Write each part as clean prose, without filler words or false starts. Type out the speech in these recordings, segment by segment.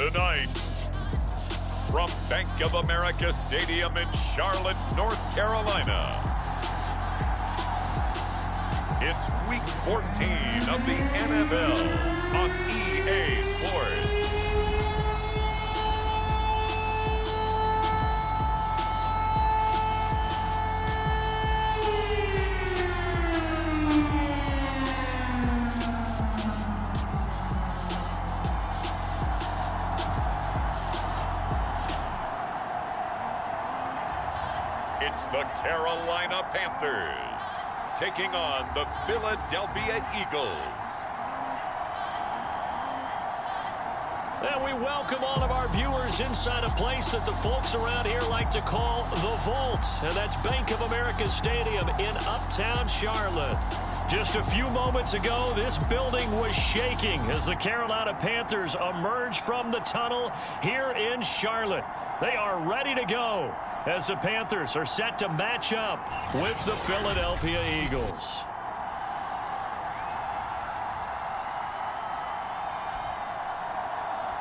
Tonight, from Bank of America Stadium in Charlotte, North Carolina, it's Week 14 of the NFL on EA Sports. It's the Carolina Panthers taking on the Philadelphia Eagles. And we welcome all of our viewers inside a place that the folks around here like to call the Vault. And that's Bank of America Stadium in uptown Charlotte. Just a few moments ago, this building was shaking as the Carolina Panthers emerged from the tunnel here in Charlotte. They are ready to go as the Panthers are set to match up with the Philadelphia Eagles.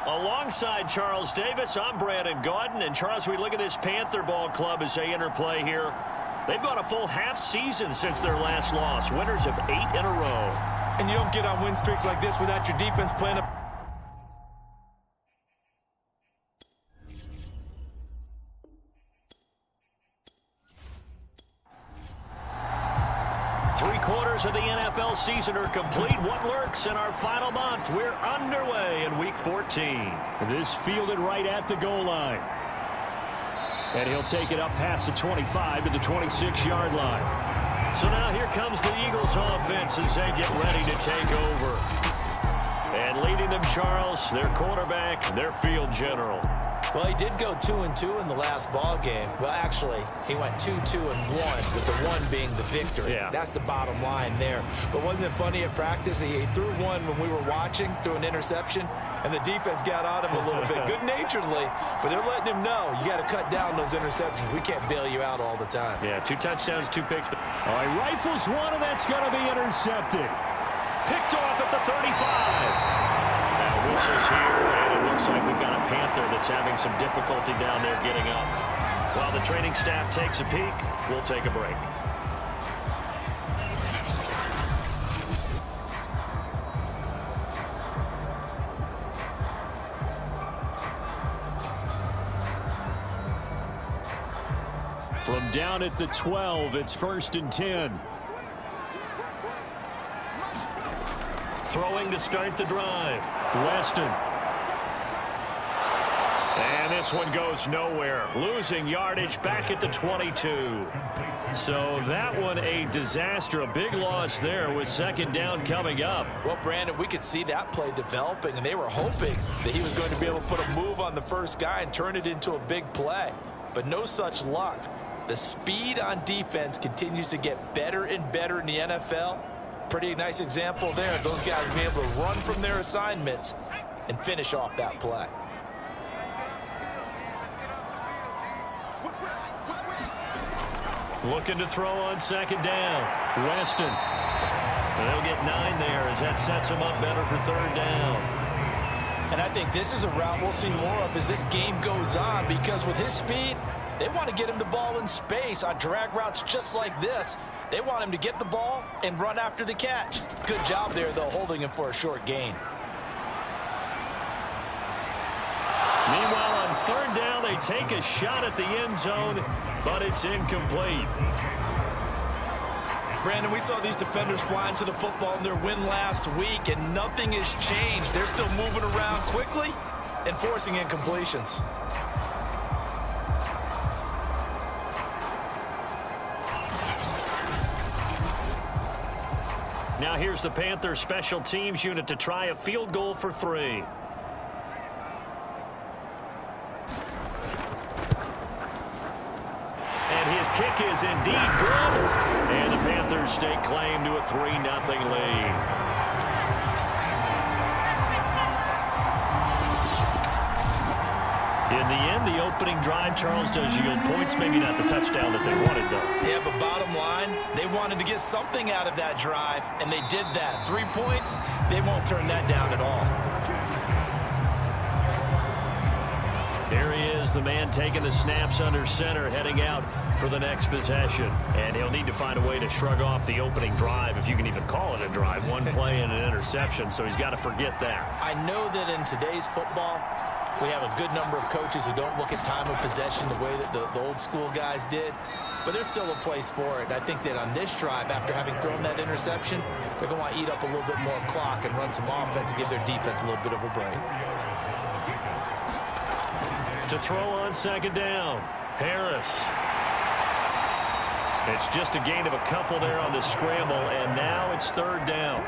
Alongside Charles Davis, I'm Brandon Gaudin. And Charles, we look at this Panther ball club as they interplay here. They've gone a full half season since their last loss. Winners of 8 in a row. And you don't get on win streaks like this without your defense playing up. Three-quarters of the NFL season are complete. What lurks in our final month? We're underway in Week 14. This fielded right at the goal line. And he'll take it up past the 25 to the 26-yard line. So now here comes the Eagles offense as they get ready to take over. And leading them, Charles, their quarterback, their field general. Well, he did go 2-2 in the last ball game. Well, actually, he went 2-2-1, with the 1 being the victory. Yeah. That's the bottom line there. But wasn't it funny at practice? He threw one when we were watching, threw an interception, and the defense got on him a little bit, good-naturedly. But they're letting him know, you got to cut down those interceptions. We can't bail you out all the time. Yeah, 2 touchdowns, 2 picks. All right, rifles one, and that's going to be intercepted. Picked off at the 35. Now whistles here, and it looks like we've got a Panther that's having some difficulty down there getting up. While the training staff takes a peek, we'll take a break. From down at the 12, it's 1st and 10. Throwing to start the drive. Weston. And this one goes nowhere. Losing yardage back at the 22. So that one a disaster. A big loss there with 2nd down coming up. Well, Brandon, we could see that play developing, and they were hoping that he was going to be able to put a move on the first guy and turn it into a big play. But no such luck. The speed on defense continues to get better and better in the NFL. Pretty nice example there. Those guys being able to run from their assignments and finish off that play. Looking to throw on 2nd down. Weston. They'll get 9 there as that sets them up better for 3rd down. And I think this is a route we'll see more of as this game goes on, because with his speed, they want to get him the ball in space on drag routes just like this. They want him to get the ball and run after the catch. Good job there, though, holding him for a short gain. Meanwhile, on 3rd down, they take a shot at the end zone, but it's incomplete. Brandon, we saw these defenders flying to the football in their win last week, and nothing has changed. They're still moving around quickly and forcing incompletions. Now here's the Panthers special teams unit to try a field goal for 3. And his kick is indeed good. And the Panthers stake claim to a 3-0 lead. In the end, the opening drive, Charles, does yield points. Maybe not the touchdown that they wanted, though. Yeah, but bottom line, they wanted to get something out of that drive, and they did that. 3 points, they won't turn that down at all. he is, the man taking the snaps under center, heading out for the next possession. And he'll need to find a way to shrug off the opening drive, if you can even call it a drive. One play and an interception, so he's got to forget that. I know that in today's football, we have a good number of coaches who don't look at time of possession the way that the old school guys did. But there's still a place for it. And I think that on this drive, after having thrown that interception, they're going to want to eat up a little bit more clock and run some offense and give their defense a little bit of a break. To throw on second down, Harris. It's just a gain of a couple there on the scramble, and now it's third down.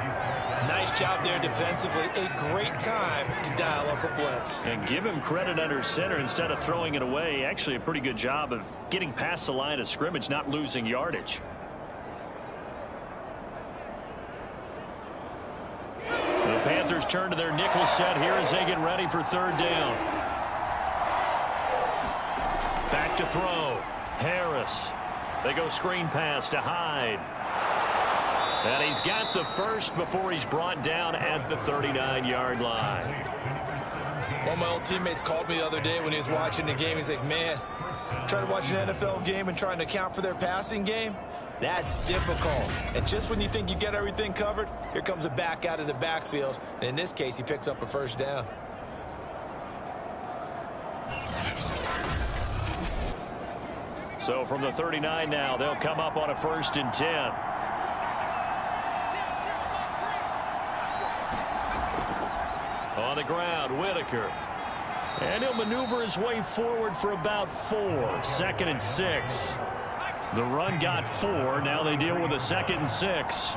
Nice job there defensively. A great time to dial up a blitz. And give him credit under center instead of throwing it away. Actually, a pretty good job of getting past the line of scrimmage, not losing yardage. The Panthers turn to their nickel set here as they get ready for third down. Back to throw. Harris. They go screen pass to Hyde. And he's got the first before he's brought down at the 39-yard line. One of my old teammates called me the other day when he was watching the game. He's like, man, trying to watch an NFL game and trying to account for their passing game, that's difficult. And just when you think you get everything covered, here comes a back out of the backfield. And in this case, he picks up a first down. So from the 39 now, they'll come up on a 1st and 10. On the ground, Whitaker. And he'll maneuver his way forward for about 4. 2nd and 6. The run got 4. Now they deal with a 2nd and 6.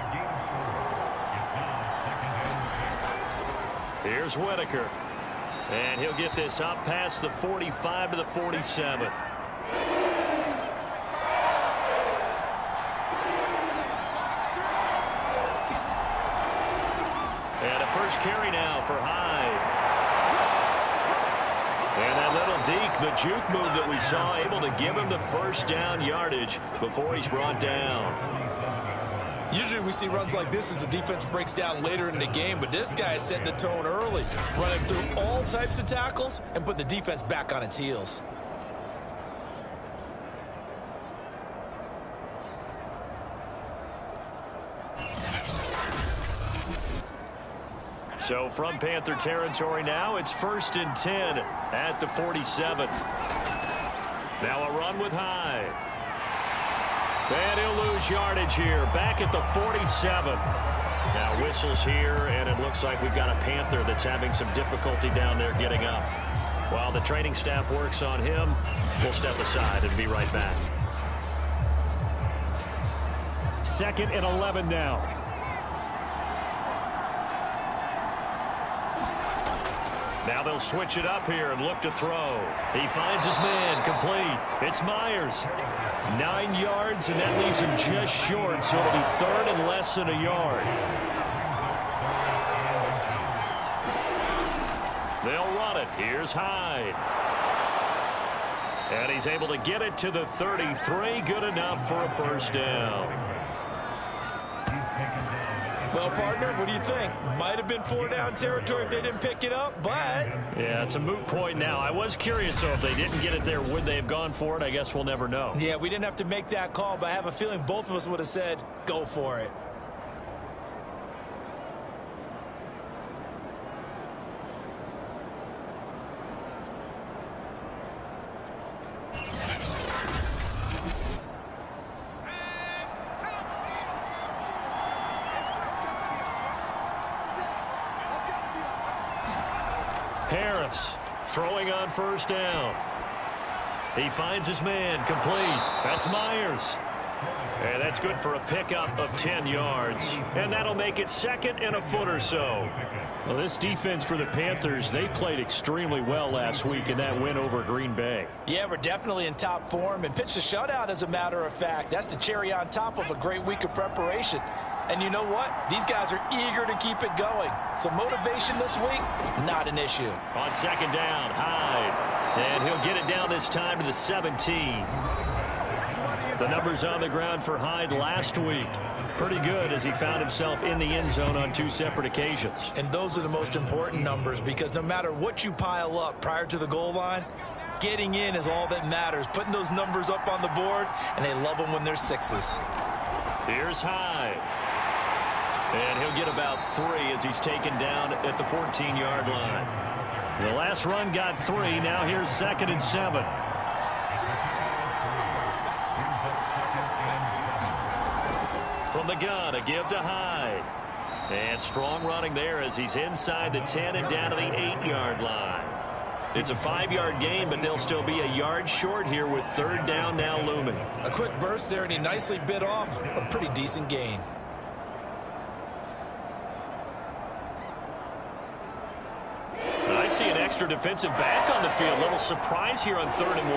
Here's Whitaker. And he'll get this up past the 45 to the 47. And a first carry now for Hyde. And that little deke, the juke move that we saw, able to give him the first down yardage before he's brought down. Usually we see runs like this as the defense breaks down later in the game, but this guy is setting the tone early, running through all types of tackles and put the defense back on its heels. So from Panther territory now, it's 1st and 10 at the 47. Now a run with Hyde. And he'll lose yardage here, back at the 47. Now whistles here, and it looks like we've got a Panther that's having some difficulty down there getting up. While the training staff works on him, we'll step aside and be right back. 2nd and 11 now. Now they'll switch it up here and look to throw. He finds his man, complete. It's Myers. 9 yards, and that leaves him just short, so it'll be 3rd and less than a yard. They'll run it. Here's Hyde. And he's able to get it to the 33. Good enough for a first down. Well, partner, what do you think? Might have been 4-down territory if they didn't pick it up, but... Yeah, it's a moot point now. I was curious, so if they didn't get it there, would they have gone for it? I guess we'll never know. Yeah, we didn't have to make that call, but I have a feeling both of us would have said, go for it. Harris throwing on first down. He finds his man, complete. That's Myers. And that's good for a pickup of 10 yards. And that'll make it 2nd and a foot or so. Well, this defense for the Panthers, they played extremely well last week in that win over Green Bay. Yeah, we're definitely in top form and pitched a shutout, as a matter of fact. That's the cherry on top of a great week of preparation. And you know what? These guys are eager to keep it going. So motivation this week, not an issue. On 2nd down, Hyde. And he'll get it down this time to the 17. The numbers on the ground for Hyde last week. Pretty good as he found himself in the end zone on 2 separate occasions. And those are the most important numbers, because no matter what you pile up prior to the goal line, Getting in is all that matters. Putting those numbers up on the board, and they love them when they're sixes. Here's Hyde. And he'll get about 3 as he's taken down at the 14-yard line. The last run got 3. Now here's 2nd and 7. From the gun, a give to Hyde. And strong running there as he's inside the 10 and down to the 8-yard line. It's a 5-yard gain, but they'll still be a yard short here with 3rd down now looming. A quick burst there, and he nicely bit off a pretty decent gain. I see an extra defensive back on the field. Little surprise here on 3rd and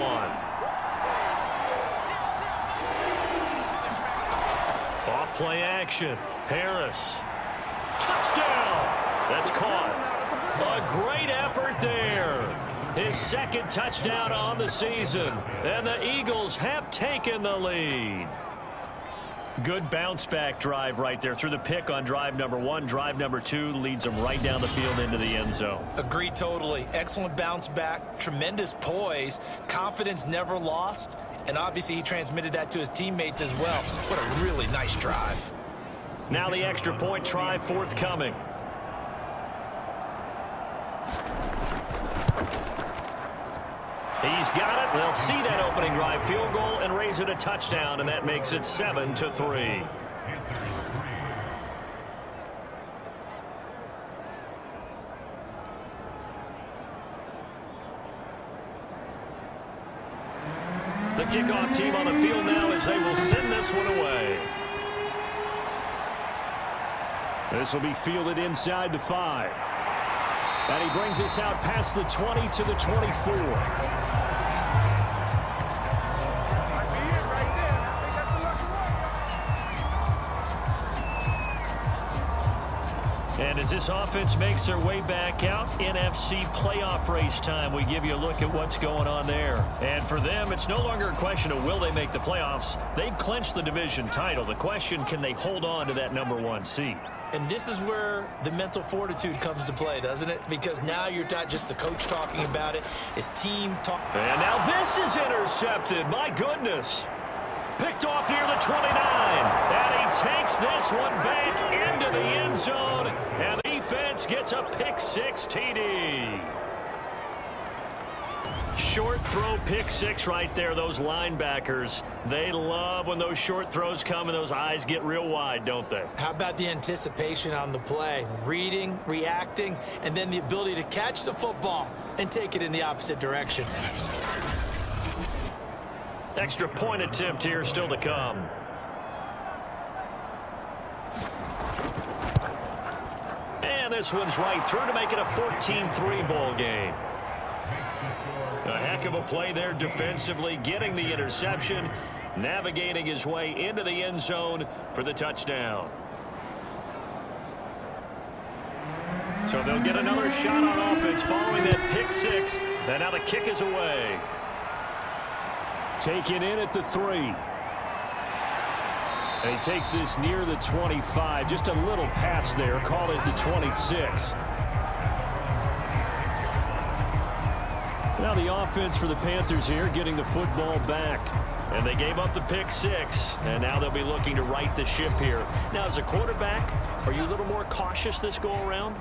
1. Off play action. Harris. Touchdown! That's caught. A great effort there. His 2nd touchdown on the season. And the Eagles have taken the lead. Good bounce back drive right there through the pick on drive number 1. Drive number 2 leads them right down the field into the end zone. Agree totally. Excellent bounce back. Tremendous poise. Confidence never lost. And obviously he transmitted that to his teammates as well. What a really nice drive. Now the extra point try forthcoming. He's got it. They'll see that opening drive field goal and raise it a touchdown, and that makes it 7-3. The kickoff team on the field now as they will send this one away. This will be fielded inside the 5. And he brings us out past the 20 to the 24. And as this offense makes their way back out, NFC playoff race time, we give you a look at what's going on there. And for them, it's no longer a question of will they make the playoffs. They've clinched the division title. The question, can they hold on to that number 1 seed? And this is where the mental fortitude comes to play, doesn't it? Because now you're not just the coach talking about it, it's team talk. And now this is intercepted. My goodness. Picked off near the 29. And he takes this one back into the end zone. And the defense gets a pick-6 TD. Short throw pick-6 right there. Those linebackers, they love when those short throws come and those eyes get real wide, don't they? How about the anticipation on the play? Reading, reacting, and then the ability to catch the football and take it in the opposite direction. Extra point attempt here still to come. And this one's right through to make it a 14-3 ball game. A heck of a play there defensively, getting the interception, navigating his way into the end zone for the touchdown. So they'll get another shot on offense following that pick-6, and now the kick is away. Taken in at the 3. And he takes this near the 25. Just a little pass there. Call it the 26. Now the offense for the Panthers here getting the football back. And they gave up the pick-6. And now they'll be looking to right the ship here. Now as a quarterback, are you a little more cautious this go-around?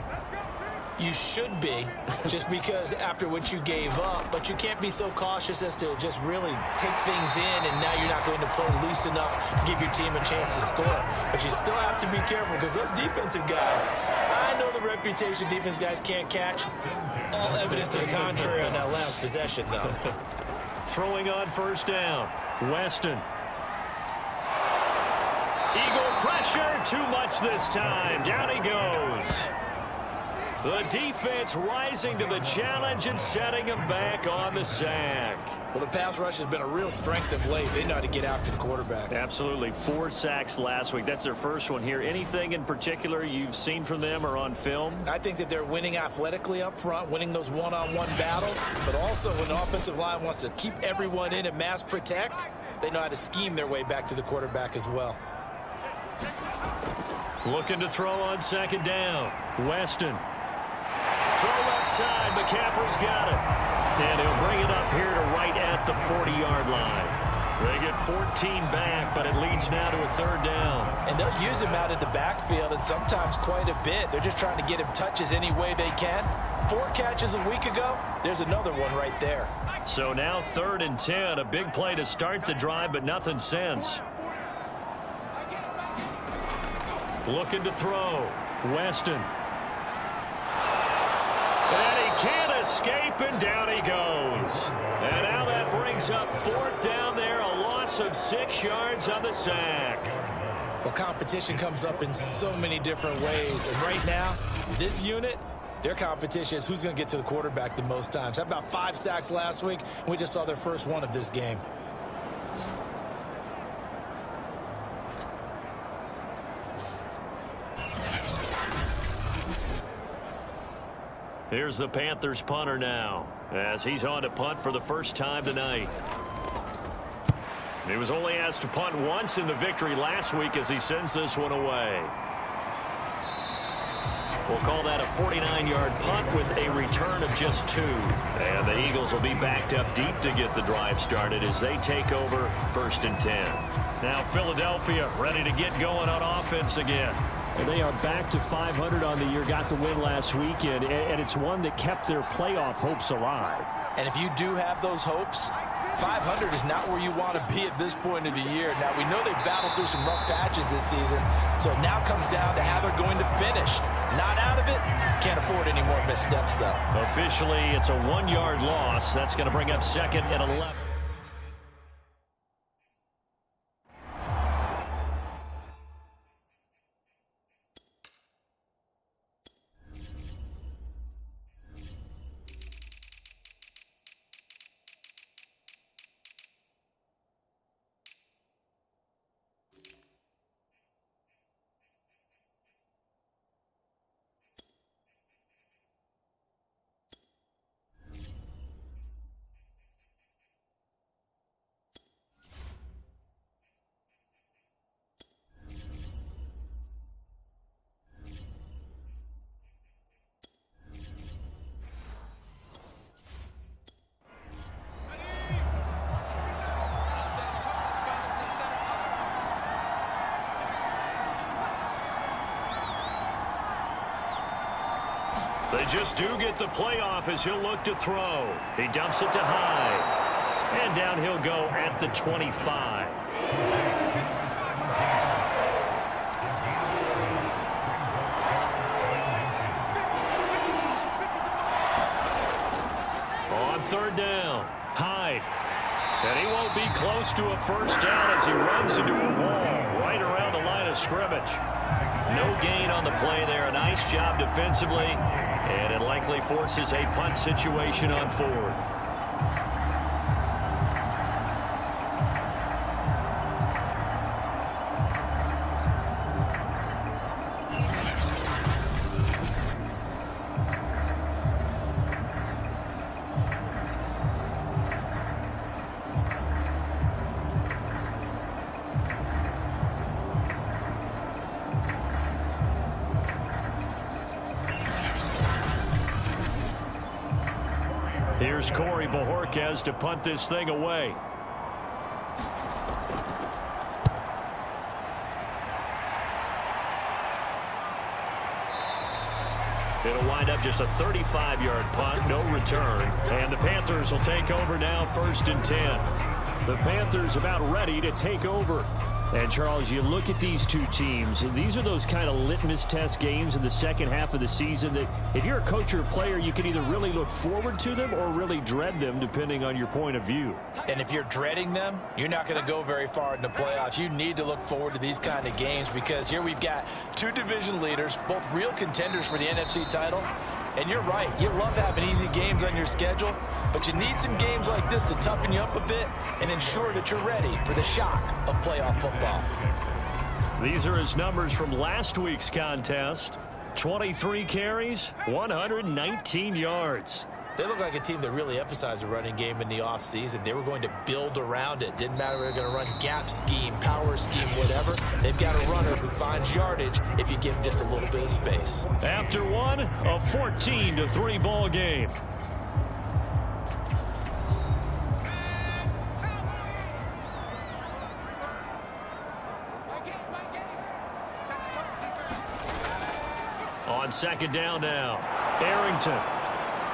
You should be, just because after what you gave up, but you can't be so cautious as to just really take things in, and now you're not going to play loose enough to give your team a chance to score. But you still have to be careful because those defensive guys, I know the reputation defense guys can't catch. All evidence to the contrary on that last possession, though. Throwing on 1st down, Weston. Eagle pressure, too much this time. Down he goes. The defense rising to the challenge and setting him back on the sack. Well, the pass rush has been a real strength of late. They know how to get after the quarterback. Absolutely. 4 sacks last week. That's their first one here. Anything in particular you've seen from them or on film? I think that they're winning athletically up front, winning those one-on-one battles, but also when the offensive line wants to keep everyone in and mass protect, they know how to scheme their way back to the quarterback as well. Looking to throw on 2nd down. Weston. Throw left side. McCaffrey's got it. And he'll bring it up here to right at the 40-yard line. They get 14 back, but it leads now to a third down. And they'll use him out of the backfield, and sometimes quite a bit. They're just trying to get him touches any way they can. 4 catches a week ago. There's another one right there. So now 3rd and 10. A big play to start the drive, but nothing since. Looking to throw. Weston. And he can't escape, and down he goes. And now that brings up 4th down there, a loss of 6 yards on the sack. Well, competition comes up in so many different ways. And right now, this unit, their competition is who's going to get to the quarterback the most times. How about 5 sacks last week? We just saw their first one of this game. Here's the Panthers punter now, as he's on to punt for the first time tonight. He was only asked to punt once in the victory last week as he sends this one away. We'll call that a 49-yard punt with a return of just 2. And the Eagles will be backed up deep to get the drive started as they take over 1st and 10. Now Philadelphia ready to get going on offense again. And they are back to 500 on the year, got the win last weekend, and it's one that kept their playoff hopes alive. And if you do have those hopes, 500 is not where you want to be at this point of the year. Now, we know they've battled through some rough patches this season, so it now comes down to how they're going to finish. Not out of it. Can't afford any more missteps, though. Officially, it's a 1-yard loss. That's going to bring up 2nd and 11. They just do get the playoff as he'll look to throw. He dumps it to high. And down he'll go at the 25. On 3rd down, Hyde. And he won't be close to a first down as he runs into a wall right around the line of scrimmage. No gain on the play there. A nice job defensively. And it likely forces a punt situation on 4th. Here's Corey Bojorquez to punt this thing away. It'll wind up just a 35-yard punt, no return. And the Panthers will take over now, 1st and 10. The Panthers about ready to take over. And, Charles, you look at these two teams, these are those kind of litmus test games in the second half of the season that if you're a coach or a player, you can either really look forward to them or really dread them, depending on your point of view. And if you're dreading them, you're not going to go very far in the playoffs. You need to look forward to these kind of games because here we've got 2 division leaders, both real contenders for the NFC title. And you're right, you love having easy games on your schedule, but you need some games like this to toughen you up a bit and ensure that you're ready for the shock of playoff football. These are his numbers from last week's contest. 23 carries, 119 yards. They look like a team that really emphasized the running game in the offseason. They were going to build around it. Didn't matter if they're going to run gap scheme, power scheme, whatever. They've got a runner who finds yardage if you give him just a little bit of space. After one, a 14-3 ball game. On second down now, Arrington.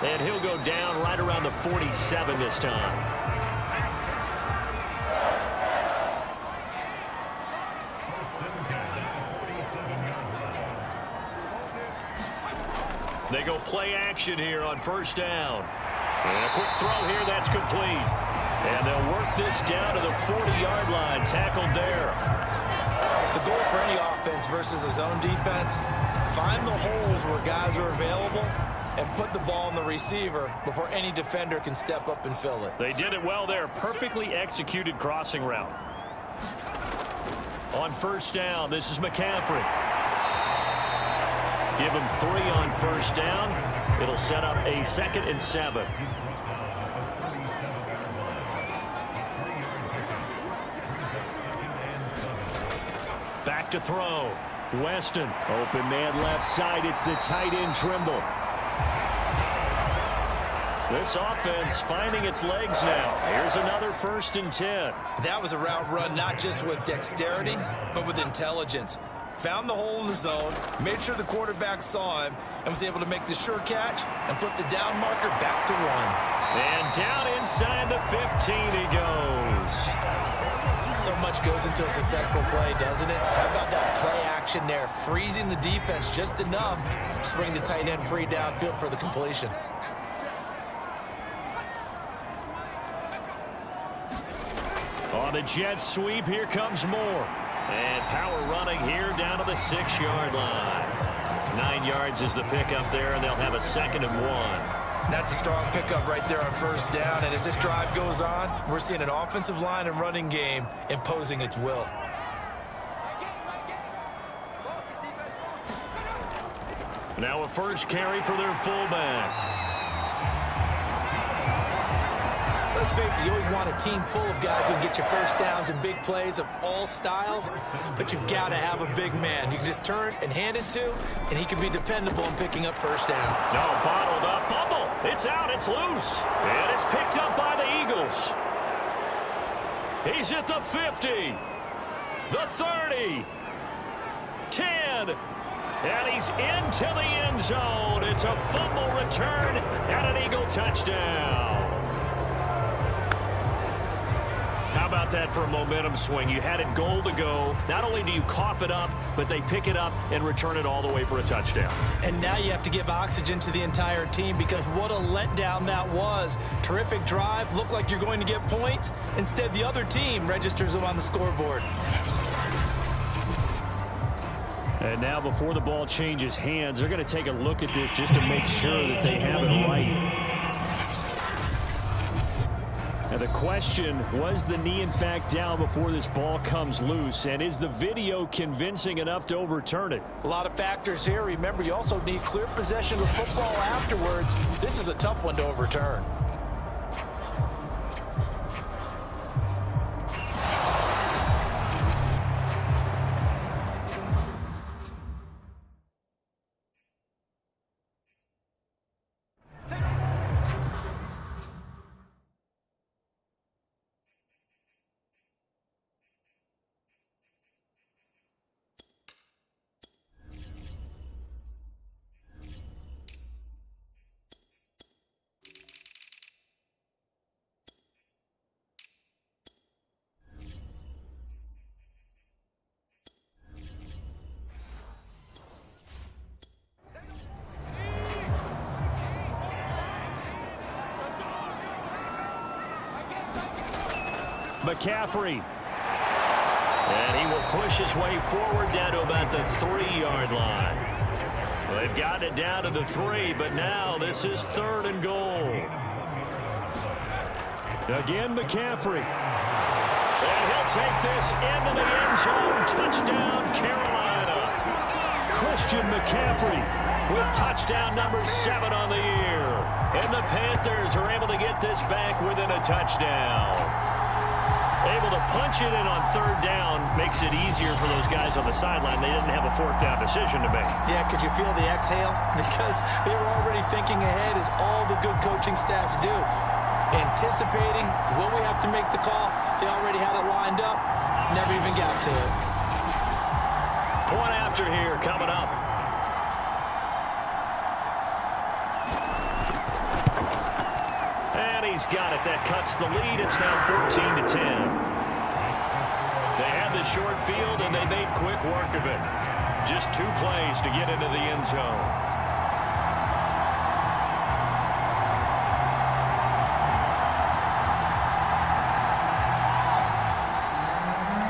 And he'll go down right around the 47 this time. They go play action here on first down. And a quick throw here, that's complete. And they'll work this down to the 40-yard line, tackled there. The goal for any offense versus a zone defense, find the holes where guys are available and put the ball in the receiver before any defender can step up and fill it. They did it well there. Perfectly executed crossing route. On first down, this is McCaffrey. Give him 3 on first down. It'll set up a 2nd and 7. Back to throw. Weston. Open man left side. It's the tight end Trimble. This offense finding its legs now. Here's another 1st and 10. That was a route run not just with dexterity, but with intelligence. Found the hole in the zone, made sure the quarterback saw him, and was able to make the sure catch and flip the down marker back to 1. And down inside the 15 he goes. So much goes into a successful play, doesn't it? How about that play action there, freezing the defense just enough to bring the tight end free downfield for the completion. On the jet sweep, here comes Moore. And power running here down to the 6-yard line. 9 yards is the pickup there, and they'll have a 2nd and 1. That's a strong pickup right there on first down. And as this drive goes on, we're seeing an offensive line and running game imposing its will. Now a first carry for their fullback. Let's face it, you always want a team full of guys who can get you first downs and big plays of all styles, but you've got to have a big man. You can just turn and hand it to, and he can be dependable in picking up first down. No, bottled up, fumble. It's out, it's loose, and it's picked up by the Eagles. He's at the 50, the 30, 10, and he's into the end zone. It's a fumble return and an Eagle touchdown. How about that for a momentum swing? You had it goal to go. Not only do you cough it up, but they pick it up and return it all the way for a touchdown. And now you have to give oxygen to the entire team because what a letdown that was. Terrific drive. Looked like you're going to get points. Instead, the other team registers them on the scoreboard. And now before the ball changes hands, they're going to take a look at this just to make sure that they have it right. And the question, was the knee in fact down before this ball comes loose? And is the video convincing enough to overturn it? A lot of factors here. Remember, you also need clear possession of football afterwards. This is a tough one to overturn. McCaffrey. And he will push his way forward down to about the 3-yard line. Well, they've got it down to the 3, but now this is 3rd and goal. Again, McCaffrey. And he'll take this into the end zone. Touchdown, Carolina. Christian McCaffrey with touchdown number 7 on the year. And the Panthers are able to get this back within a touchdown. Able to punch it in on 3rd down makes it easier for those guys on the sideline. They didn't have a 4th down decision to make. Yeah, could you feel the exhale? Because they were already thinking ahead, as all the good coaching staffs do. Anticipating, will we have to make the call? They already had it lined up. Never even got to it. Point after here coming up. He's got it. That cuts the lead. It's now 14-10. They had the short field, and they made quick work of it. Just 2 plays to get into the end zone.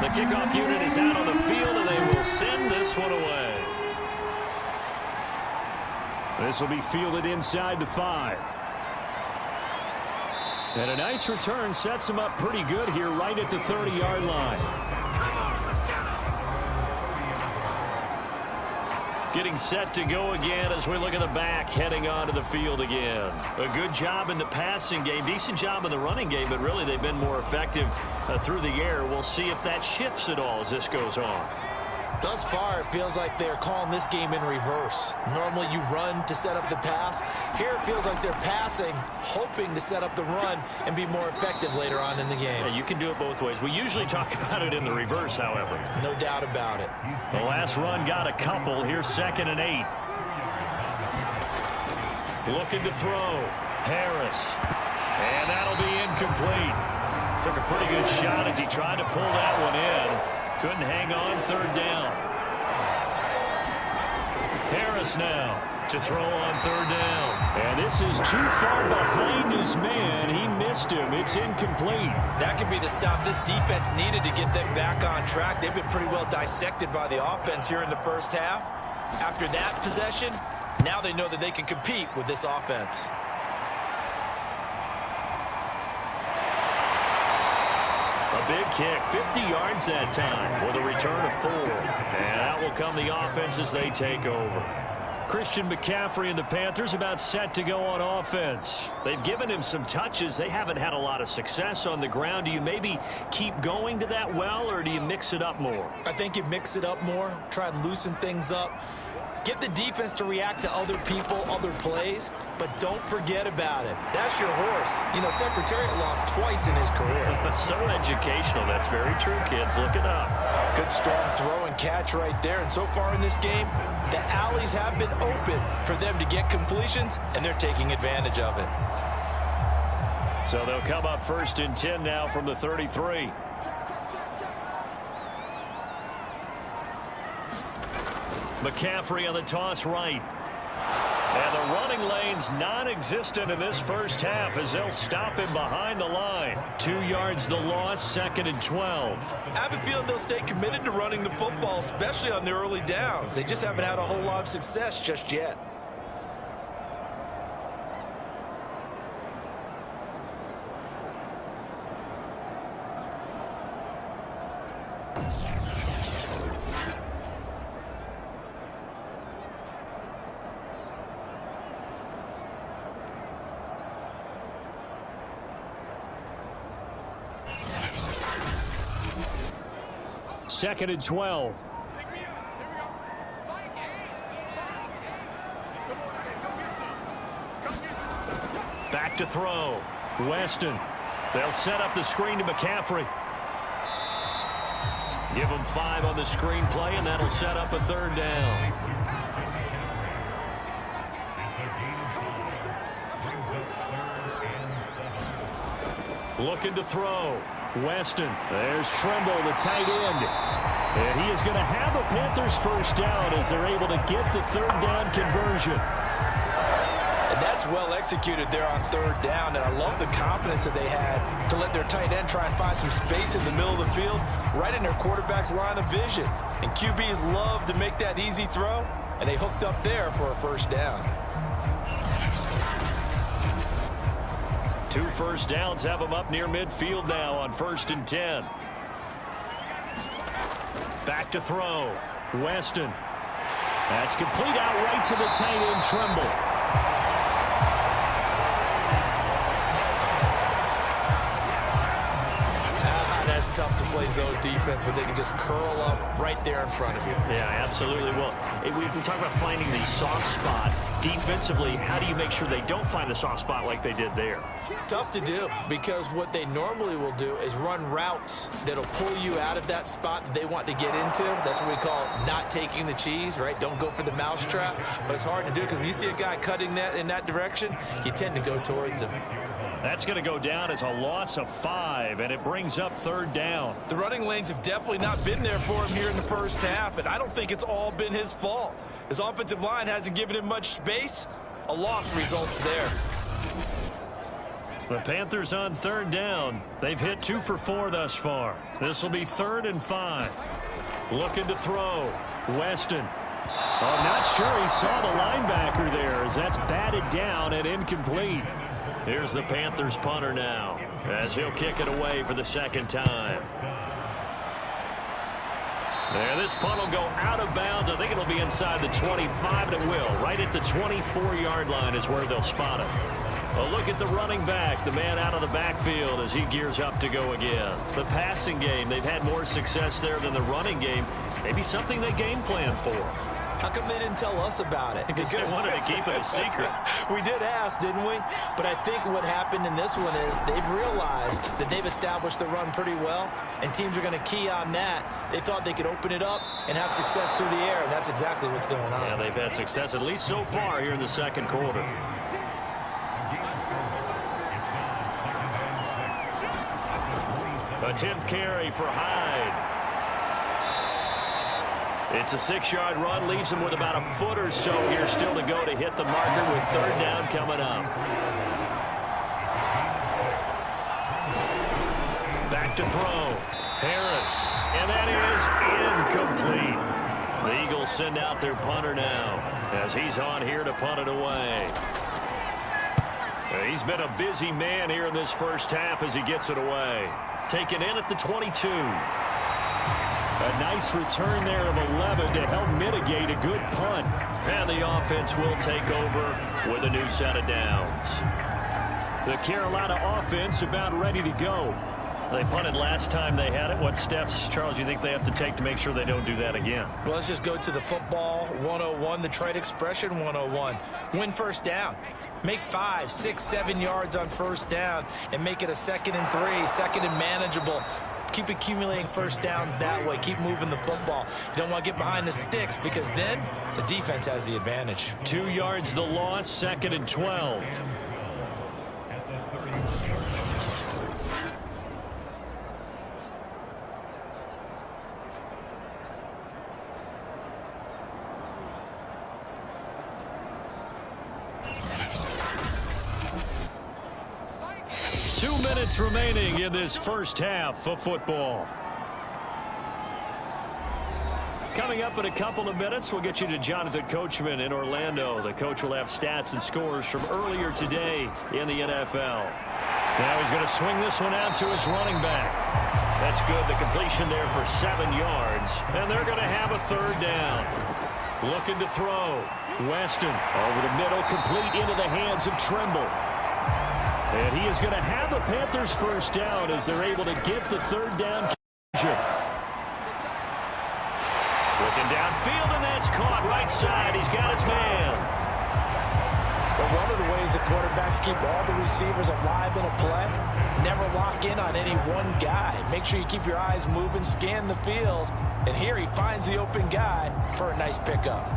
The kickoff unit is out on the field, and they will send this one away. This will be fielded inside the 5. And a nice return sets him up pretty good here right at the 30-yard line. Getting set to go again as we look at the back, heading onto the field again. A good job in the passing game, decent job in the running game, but really they've been more effective through the air. We'll see if that shifts at all as this goes on. Thus far, it feels like they're calling this game in reverse. Normally you run to set up the pass. Here it feels like they're passing, hoping to set up the run and be more effective later on in the game. Yeah, you can do it both ways. We usually talk about it in the reverse, however. No doubt about it. The last run got a couple. Here's 2nd and 8. Looking to throw. Harris. And that'll be incomplete. Took a pretty good shot as he tried to pull that one in. Couldn't hang on. 3rd down. Harris now to throw on 3rd down. And this is too far behind his man. He missed him. It's incomplete. That could be the stop this defense needed to get them back on track. They've been pretty well dissected by the offense here in the first half. After that possession, now they know that they can compete with this offense. A big kick, 50 yards that time with a return of 4. And that will come the offense as they take over. Christian McCaffrey and the Panthers about set to go on offense. They've given him some touches. They haven't had a lot of success on the ground. Do you maybe keep going to that well, or do you mix it up more? I think you mix it up more, try and loosen things up. Get the defense to react to other people, other plays, but don't forget about it. That's your horse. You know, Secretariat lost twice in his career. So educational. That's very true, kids. Look it up. Good strong throw and catch right there. And so far in this game, the alleys have been open for them to get completions, and they're taking advantage of it. So they'll come up 1st and 10 now from the 33. McCaffrey on the toss right. And the running lane's non-existent in this first half as they'll stop him behind the line. 2 yards the loss, 2nd and 12. I have a feeling they'll stay committed to running the football, especially on the early downs. They just haven't had a whole lot of success just yet. Second and 12. Back to throw. Weston. They'll set up the screen to McCaffrey. Give him 5 on the screen play, and that'll set up a 3rd down. Looking to throw. Weston. There's Trimble, the tight end. And he is going to have a Panthers first down as they're able to get the 3rd down conversion. And that's well executed there on 3rd down. And I love the confidence that they had to let their tight end try and find some space in the middle of the field, right in their quarterback's line of vision. And QBs love to make that easy throw, and they hooked up there for a first down. 2 first downs have them up near midfield now on 1st and 10. Back to throw. Weston. That's complete out right to the tight end, Trimble. That's tough to play zone defense when they can just curl up right there in front of you. Yeah, absolutely. Well, we talk about finding the soft spot. Defensively, how do you make sure they don't find the soft spot like they did there? Tough to do, because what they normally will do is run routes that'll pull you out of that spot that they want to get into. That's what we call not taking the cheese, right? Don't go for the mousetrap. But it's hard to do because when you see a guy cutting that in that direction, you tend to go towards him. That's going to go down as a loss of 5, and it brings up 3rd down. The running lanes have definitely not been there for him here in the first half, and I don't think it's all been his fault. His offensive line hasn't given him much space. A loss results there. The Panthers on 3rd down. They've hit 2 for 4 thus far. This will be 3rd and 5. Looking to throw. Weston. I'm not sure he saw the linebacker there as that's batted down and incomplete. Here's the Panthers punter now as he'll kick it away for the 2nd time. There, this punt will go out of bounds. I think it'll be inside the 25, and it will. Right at the 24-yard line is where they'll spot it. A look at the running back, the man out of the backfield as he gears up to go again. The passing game, they've had more success there than the running game. Maybe something they game plan for. How come they didn't tell us about it? Because they wanted to keep it a secret. We did ask, didn't we? But I think what happened in this one is they've realized that they've established the run pretty well, and teams are going to key on that. They thought they could open it up and have success through the air, and that's exactly what's going on. Yeah, they've had success at least so far here in the 2nd quarter. A 10th carry for Hyde. It's a 6-yard run, leaves him with about a foot or so here still to go to hit the marker with 3rd down coming up. Back to throw. Harris. And that is incomplete. The Eagles send out their punter now as he's on here to punt it away. He's been a busy man here in this first half as he gets it away. Taken in at the 22. A nice return there of 11 to help mitigate a good punt. And the offense will take over with a new set of downs. The Carolina offense about ready to go. They punted last time they had it. What steps, Charles, you think they have to take to make sure they don't do that again? Well, let's just go to the football 101, the trade expression 101. Win first down. Make 5, 6, 7 yards on first down and make it a 2nd and 3, 2nd and manageable. Keep accumulating first downs that way. Keep moving the football. You don't want to get behind the sticks because then the defense has the advantage. 2 yards the loss, 2nd and 12. Remaining in this first half of football. Coming up in a couple of minutes, we'll get you to Jonathan Coachman in Orlando. The coach will have stats and scores from earlier today in the NFL. Now he's going to swing this one out to his running back. That's good. The completion there for 7 yards. And they're going to have a 3rd down. Looking to throw. Weston over the middle, complete into the hands of Trimble. And he is going to have a Panthers first down as they're able to get the 3rd down. Looking downfield, and that's caught right side. He's got his man. But one of the ways that quarterbacks keep all the receivers alive in a play, never lock in on any one guy. Make sure you keep your eyes moving, scan the field. And here he finds the open guy for a nice pickup.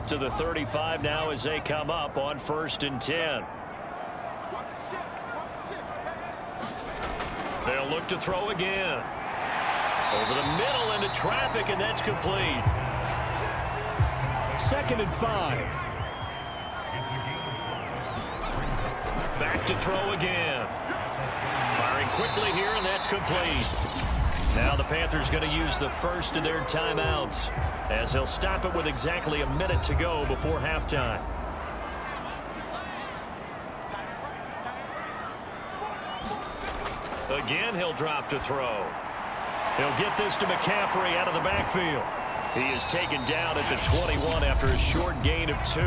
To the 35 now as they come up on 1st and 10. They'll look to throw again. Over the middle into traffic, and that's complete. 2nd and 5. Back to throw again. Firing quickly here, and that's complete. Now the Panthers going to use the first of their timeouts as he'll stop it with exactly a minute to go before halftime. Again, he'll drop to throw. He'll get this to McCaffrey out of the backfield. He is taken down at the 21 after a short gain of 2.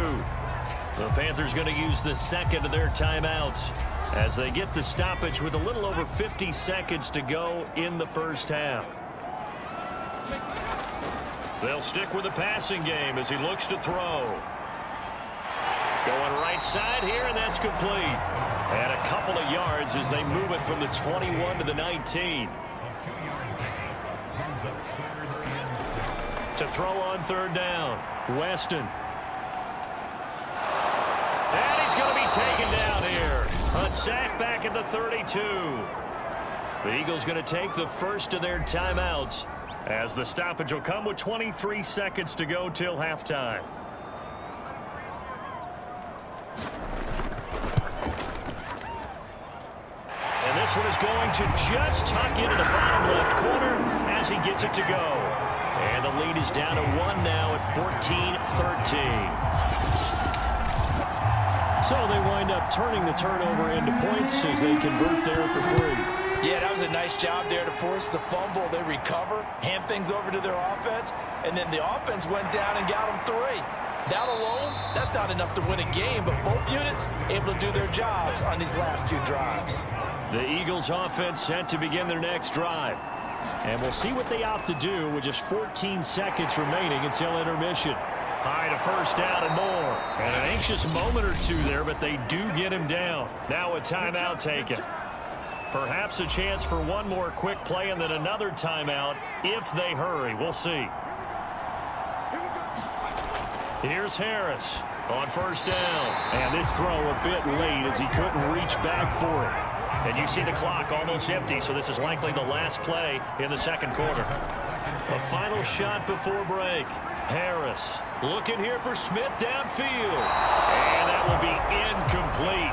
The Panthers going to use the 2nd of their timeouts as they get the stoppage with a little over 50 seconds to go in the first half. They'll stick with the passing game as he looks to throw. Going right side here, and that's complete. And a couple of yards as they move it from the 21 to the 19. To throw on third down, Weston. And he's going to be taken down here. A sack back at the 32. The Eagles going to take the first of their timeouts as the stoppage will come with 23 seconds to go till halftime. And this one is going to just tuck into the bottom left corner as he gets it to go. And the lead is down to 1 now at 14-13. So they wind up turning the turnover into points as they convert there for 3. Yeah, that was a nice job there to force the fumble. They recover, hand things over to their offense, and then the offense went down and got them 3. That alone, that's not enough to win a game, but both units able to do their jobs on these last 2 drives. The Eagles offense set to begin their next drive. And we'll see what they opt to do with just 14 seconds remaining until intermission. High to first down and more. And an anxious moment or two there, but they do get him down. Now a timeout taken. Perhaps a chance for one more quick play and then another timeout if they hurry. We'll see. Here's Harris on first down. And this throw a bit late as he couldn't reach back for it. And you see the clock almost empty, so this is likely the last play in the second quarter. A final shot before break. Harris looking here for Smith downfield. And that will be incomplete.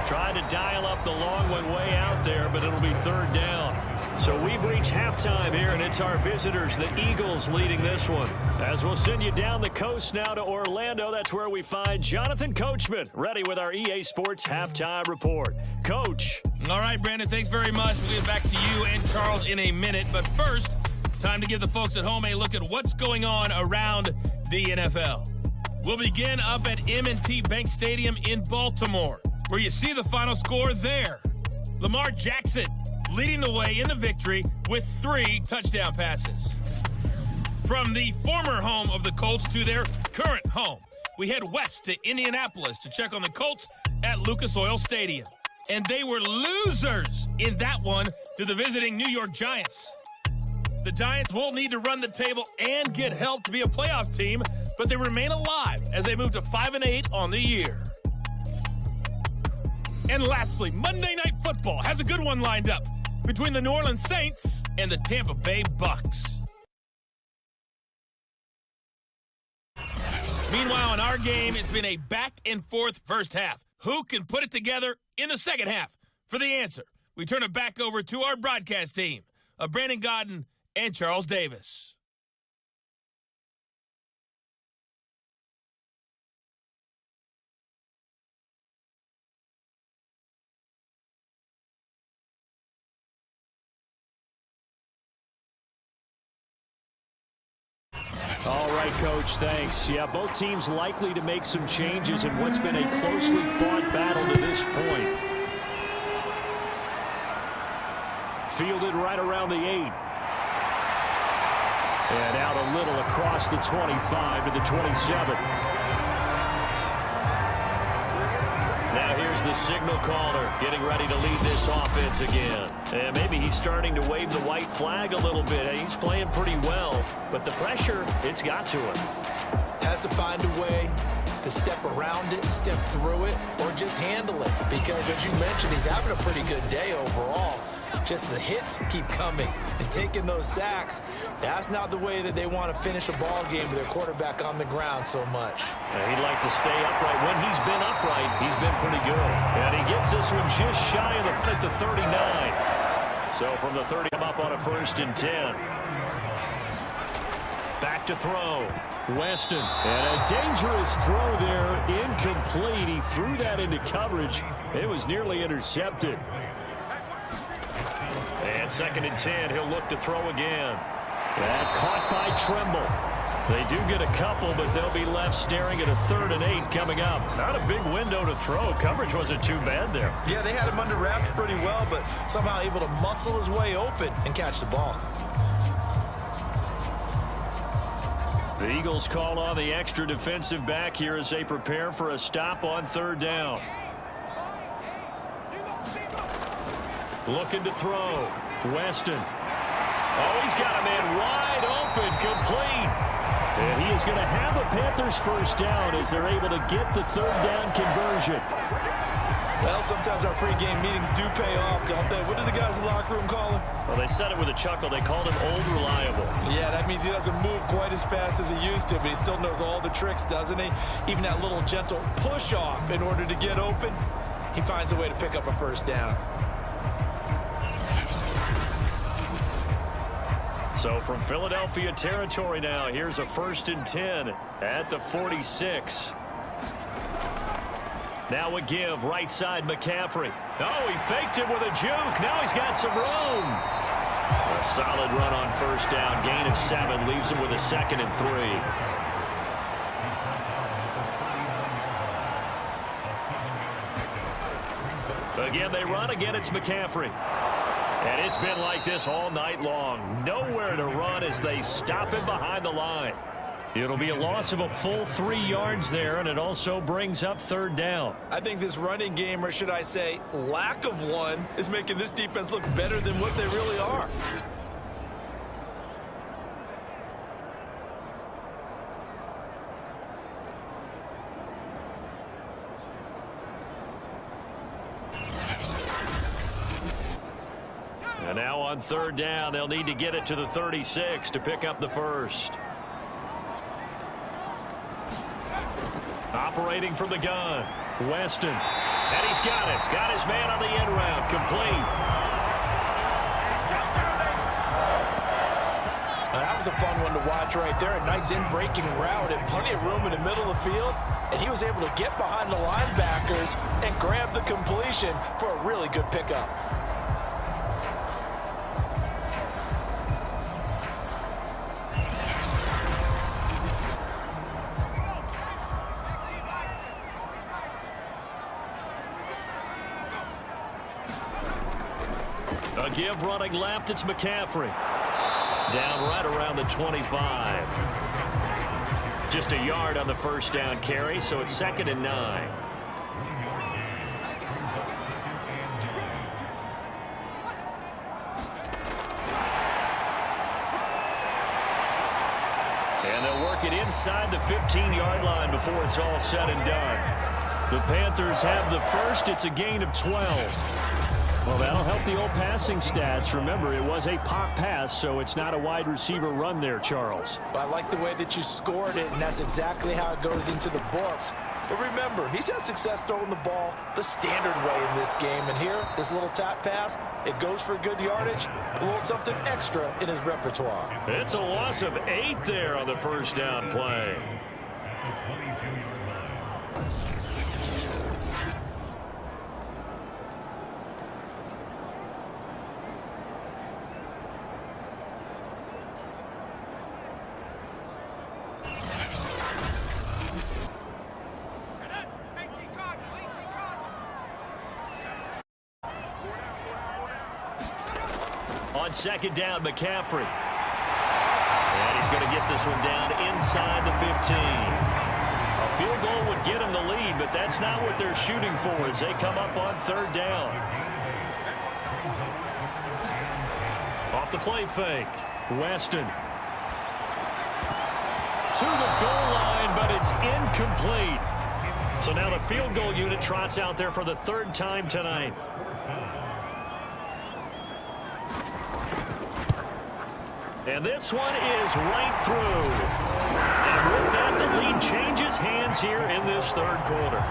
Trying to dial up the long one way out there, but it'll be third down. So we've reached halftime here, and it's our visitors, the Eagles, leading this one. As we'll send you down the coast now to Orlando, that's where we find Jonathan Coachman, ready with our EA Sports Halftime Report. Coach. All right, Brandon, thanks very much. We'll get back to you and Charles in a minute. But first, time to give the folks at home a look at what's going on around the NFL. We'll begin up at M&T Bank Stadium in Baltimore, where you see the final score there. Lamar Jackson leading the way in the victory with 3 touchdown passes. From the former home of the Colts to their current home, we head west to Indianapolis to check on the Colts at Lucas Oil Stadium. And they were losers in that one to the visiting New York Giants. The Giants won't need to run the table and get help to be a playoff team, but they remain alive as they move to 5-8 on the year. And lastly, Monday Night Football has a good one lined up between the New Orleans Saints and the Tampa Bay Bucks. Meanwhile, in our game, it's been a back-and-forth first half. Who can put it together in the second half? For the answer, we turn it back over to our broadcast team of Brandon Godden and Charles Davis. All right, Coach, thanks. Yeah, both teams likely to make some changes in what's been a closely fought battle to this point. Fielded right around the 8. And out a little across the 25 to the 27. Now here's the signal caller getting ready to lead this offense again. And maybe he's starting to wave the white flag a little bit. He's playing pretty well, but the pressure, it's got to him. Has to find a way to step around it, step through it, or just handle it. Because as you mentioned, he's having a pretty good day overall. Just the hits keep coming and taking those sacks. That's not the way that they want to finish a ball game with their quarterback on the ground so much. He'd like to stay upright. When he's been upright, he's been pretty good. And he gets this one just shy of the 39. So from the 30, I'm up on a 1st and 10. Back to throw. Weston. And a dangerous throw there. Incomplete. He threw that into coverage. It was nearly intercepted. And 2nd and 10, he'll look to throw again. And caught by Tremble. They do get a couple, but they'll be left staring at a 3rd and 8 coming up. Not a big window to throw. Coverage wasn't too bad there. Yeah, they had him under wraps pretty well, but somehow able to muscle his way open and catch the ball. The Eagles call on the extra defensive back here as they prepare for a stop on third down. Looking to throw. Weston. Oh, he's got a man wide open, complete. And he is going to have a Panthers first down as they're able to get the third down conversion. Well, sometimes our pregame meetings do pay off, don't they? What do the guys in the locker room call him? Well, they said it with a chuckle. They called him Old Reliable. Yeah, that means he doesn't move quite as fast as he used to, but he still knows all the tricks, doesn't he? Even that little gentle push-off in order to get open, he finds a way to pick up a first down. So from Philadelphia territory now, here's a 1st and 10 at the 46. Now a give, right side McCaffrey. Oh, he faked it with a juke. Now he's got some room. A solid run on first down. Gain of 7 leaves him with a 2nd and 3. Again, they run. Again, it's McCaffrey. And it's been like this all night long. Nowhere to run as they stop him behind the line. It'll be a loss of a full 3 yards there, and it also brings up third down. I think this running game, or should I say lack of one, is making this defense look better than what they really are. And now on third down, they'll need to get it to the 36 to pick up the first. Operating from the gun, Weston. And he's got it. Got his man on the end route. Complete. That was a fun one to watch right there. A nice in-breaking route and plenty of room in the middle of the field. And he was able to get behind the linebackers and grab the completion for a really good pickup. A give running left, it's McCaffrey. Down right around the 25. Just a yard on the first down carry, so it's 2nd and 9. And they'll work it inside the 15-yard line before it's all said and done. The Panthers have the first. It's a gain of 12. Well, that'll help the old passing stats. Remember, it was a pop pass, so it's not a wide receiver run there, Charles. I like the way that you scored it, and that's exactly how it goes into the books. But remember, he's had success throwing the ball the standard way in this game. And here, this little tap pass, it goes for good yardage, a little something extra in his repertoire. It's a loss of 8 there on the first down play. On second down, McCaffrey. And he's going to get this one down inside the 15. A field goal would get him the lead, but that's not what they're shooting for as they come up on third down. Off the play fake. Weston. To the goal line, but it's incomplete. So now the field goal unit trots out there for the 3rd time tonight. And this one is right through. And with that, the lead changes hands here in this 3rd quarter.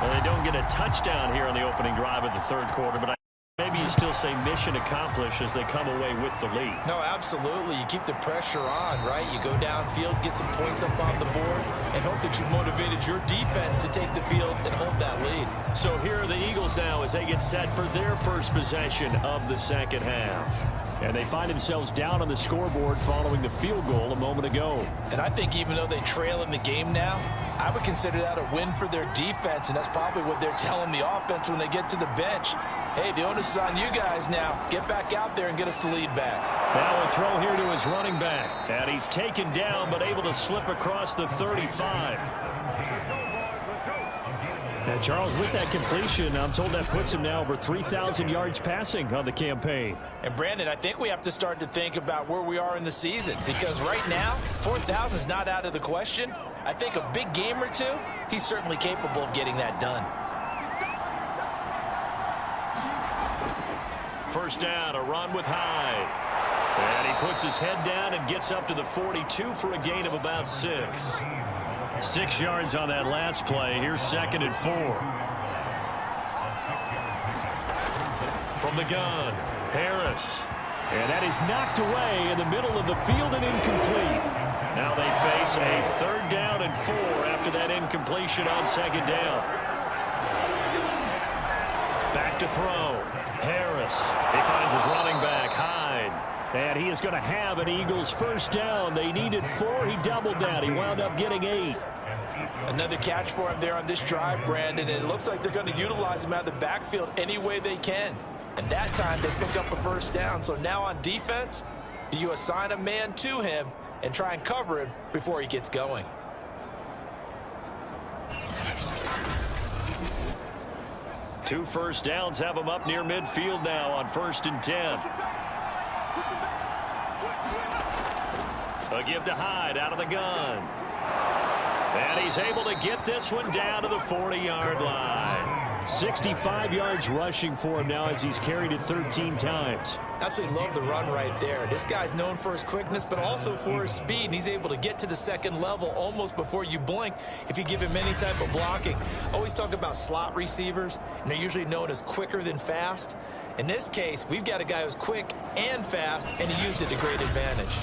Well, they don't get a touchdown here on the opening drive of the 3rd quarter, but maybe you still say mission accomplished as they come away with the lead. No, absolutely. You keep the pressure on, right? You go downfield, get some points up on the board, and hope that you've motivated your defense to take the field and hold that lead. So here are the Eagles now as they get set for their first possession of the second half. And they find themselves down on the scoreboard following the field goal a moment ago. And I think even though they trail in the game now, I would consider that a win for their defense, and that's probably what they're telling the offense when they get to the bench. Hey, the onus onus is on you guys now. Get back out there and get us the lead back. Now a throw here to his running back. And he's taken down but able to slip across the 35. And Charles, with that completion, I'm told that puts him now over 3,000 yards passing on the campaign. And Brandon, I think we have to start to think about where we are in the season, because right now 4,000 is not out of the question. I think a big game or two, he's certainly capable of getting that done. First down, a run with Hyde. And he puts his head down and gets up to the 42 for a gain of about 6. 6 yards on that last play. Here's 2nd and 4. From the gun, Harris. And that is knocked away in the middle of the field and incomplete. Now they face a 3rd down and 4 after that incompletion on 2nd down. Back to throw. Harris. He finds his running back, Hyde. And he is going to have an Eagles first down. They needed 4. He doubled that. He wound up getting 8. Another catch for him there on this drive, Brandon. And it looks like they're going to utilize him out of the backfield any way they can. And that time they pick up a first down. So now on defense, do you assign a man to him and try and cover him before he gets going? Two first downs have him up near midfield now on 1st and 10. A give to Hyde out of the gun. And he's able to get this one down to the 40-yard line. 65 yards rushing for him now as he's carried it 13 times. Absolutely love the run right there. This guy's known for his quickness, but also for his speed. And he's able to get to the second level almost before you blink if you give him any type of blocking. Always talk about slot receivers, and they're usually known as quicker than fast. In this case, we've got a guy who's quick and fast, and he used it to great advantage.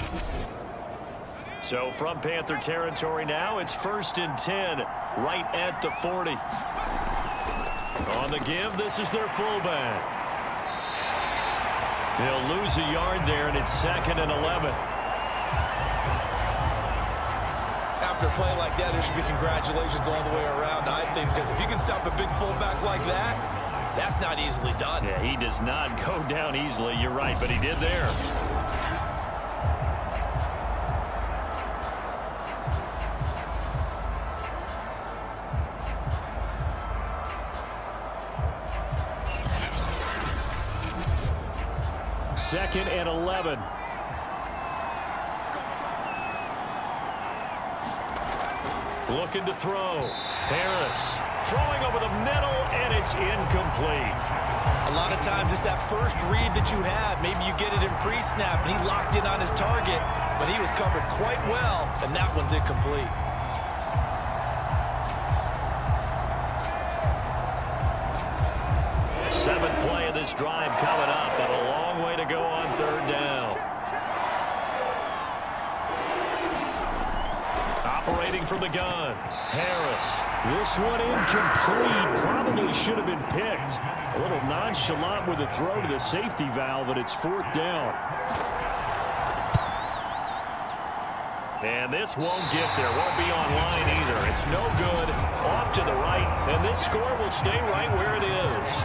So from Panther territory now, it's 1st and 10, right at the 40. On the give, this is their fullback. They'll lose a yard there, and it's 2nd and 11. After a play like that, there should be congratulations all the way around, I think, because if you can stop a big fullback like that, that's not easily done. Yeah, he does not go down easily. You're right, but he did there. Second and 11. Looking to throw. Harris throwing over the middle, and it's incomplete. A lot of times it's that first read that you have. Maybe you get it in pre-snap, and he locked in on his target, but he was covered quite well, and that one's incomplete. Seventh play of this drive coming up, but a long way to go on 3rd down. Operating from the gun, Harris. This one incomplete. Probably should have been picked. A little nonchalant with a throw to the safety valve, but it's 4th down. And this won't get there. Won't be online either. It's no good. Off to the right, and this score will stay right where it is.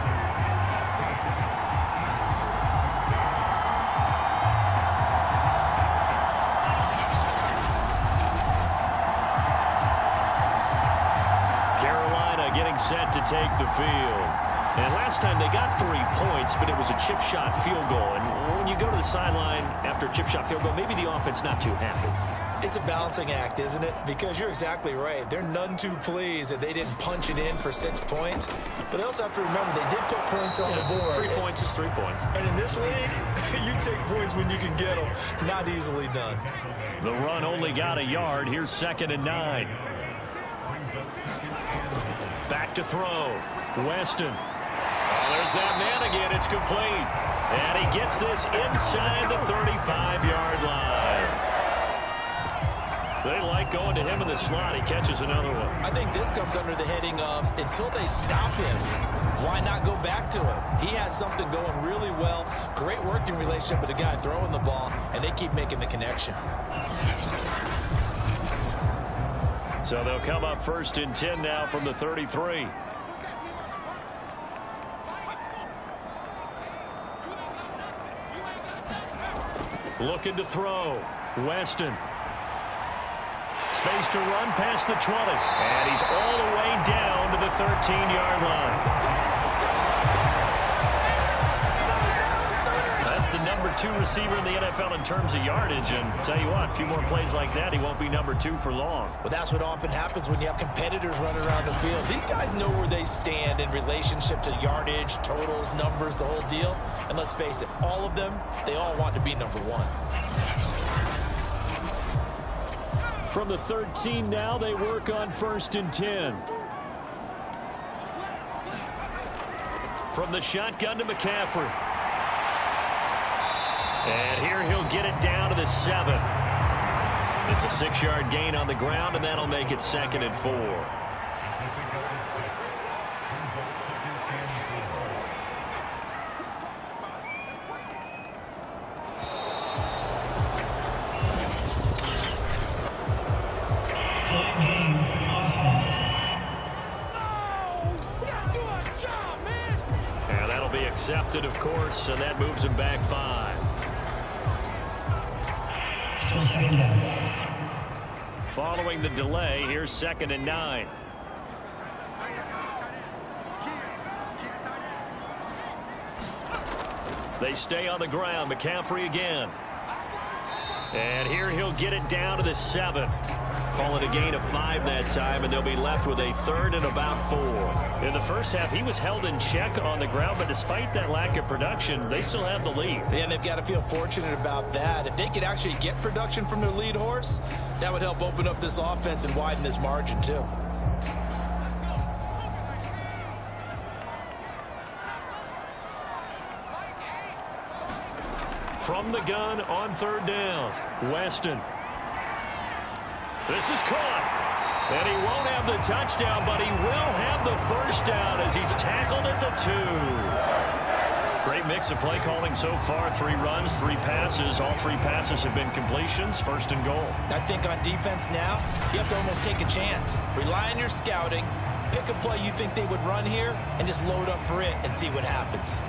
Set to take the field. And last time they got 3 points, but it was a chip shot field goal. And when you go to the sideline after a chip shot field goal, maybe the offense not too happy. It's a balancing act, isn't it? Because you're exactly right. They're none too pleased that they didn't punch it in for 6 points. But they also have to remember they did put points on the board. 3 points is 3 points. And in this league, you take points when you can get them. Not easily done. The run only got a yard. Here's 2nd and 9. Back to throw. Weston. Oh, there's that man again. It's complete. And he gets this inside the 35-yard line. They like going to him in the slot. He catches another one. I think this comes under the heading of until they stop him, why not go back to him? He has something going really well. Great working relationship with the guy throwing the ball, and they keep making the connection. So they'll come up 1st and 10 now from the 33. Looking to throw. Weston. Space to run past the 20. And he's all the way down to the 13-yard line. That's the number 2 receiver in the NFL in terms of yardage. And tell you what, a few more plays like that, he won't be number 2 for long. Well, that's what often happens when you have competitors running around the field. These guys know where they stand in relationship to yardage, totals, numbers, the whole deal. And let's face it, all of them, they all want to be number 1. From the 13 now, they work on 1st and 10. From the shotgun to McCaffrey. And here he'll get it down to the 7. It's a 6-yard gain on the ground, and that'll make it 2nd and 4. And that'll be accepted, of course, and that moves him back 5. Following the delay, here's 2nd and 9. They stay on the ground. McCaffrey again. And here he'll get it down to the 7. Call it a gain of 5 that time, and they'll be left with a 3rd and about 4. In the first half, he was held in check on the ground, but despite that lack of production, they still have the lead. And they've got to feel fortunate about that. If they could actually get production from their lead horse, that would help open up this offense and widen this margin too. From the gun on 3rd down, Weston. This is caught. And he won't have the touchdown, but he will have the 1st down as he's tackled at the 2. Great mix of play calling so far. 3 runs, 3 passes. All 3 passes have been completions. 1st and goal. I think on defense now, you have to almost take a chance. Rely on your scouting. Pick a play you think they would run here and just load up for it and see what happens.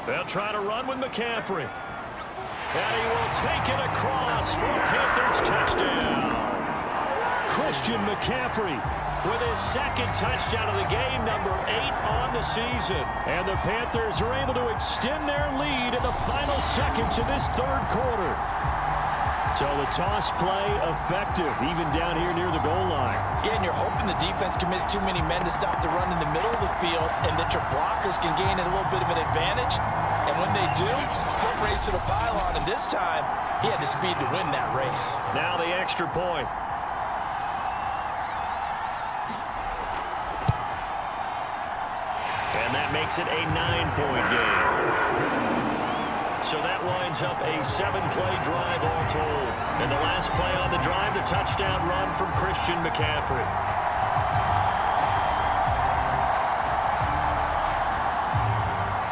They'll try to run with McCaffrey. And he will take it across for a Panthers touchdown. Christian McCaffrey with his 2nd touchdown of the game, number 8 on the season. And the Panthers are able to extend their lead in the final seconds of this 3rd quarter. So the toss play effective, even down here near the goal line. Yeah, and you're hoping the defense commits too many men to stop the run in the middle of the field and that your blockers can gain a little bit of an advantage. And when they do, foot race to the pylon, and this time he had the speed to win that race. Now the extra point. And that makes it a 9-point game. So that winds up a 7-play drive all told. And the last play on the drive, the touchdown run from Christian McCaffrey.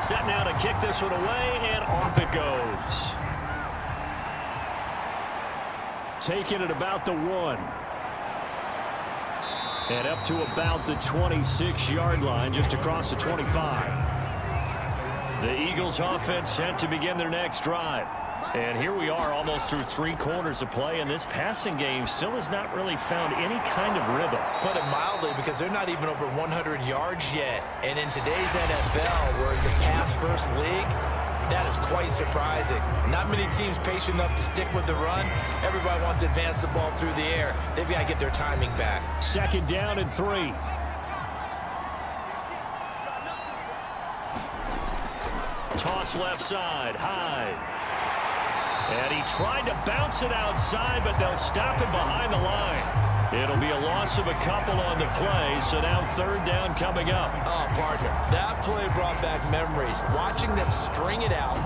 Set now to kick this one away, and off it goes. Taking it about the 1. And up to about the 26-yard line, just across the 25. The Eagles offense set to begin their next drive. And here we are almost through 3 quarters of play, and this passing game still has not really found any kind of rhythm. Put it mildly, because they're not even over 100 yards yet. And in today's NFL, where it's a pass-first league, that is quite surprising. Not many teams patient enough to stick with the run. Everybody wants to advance the ball through the air. They've got to get their timing back. 2nd down and 3. Toss left side, Hyde. And he tried to bounce it outside, but they'll stop him behind the line. It'll be a loss of a couple on the play, so now 3rd down coming up. Oh, partner, that play brought back memories. Watching them string it out,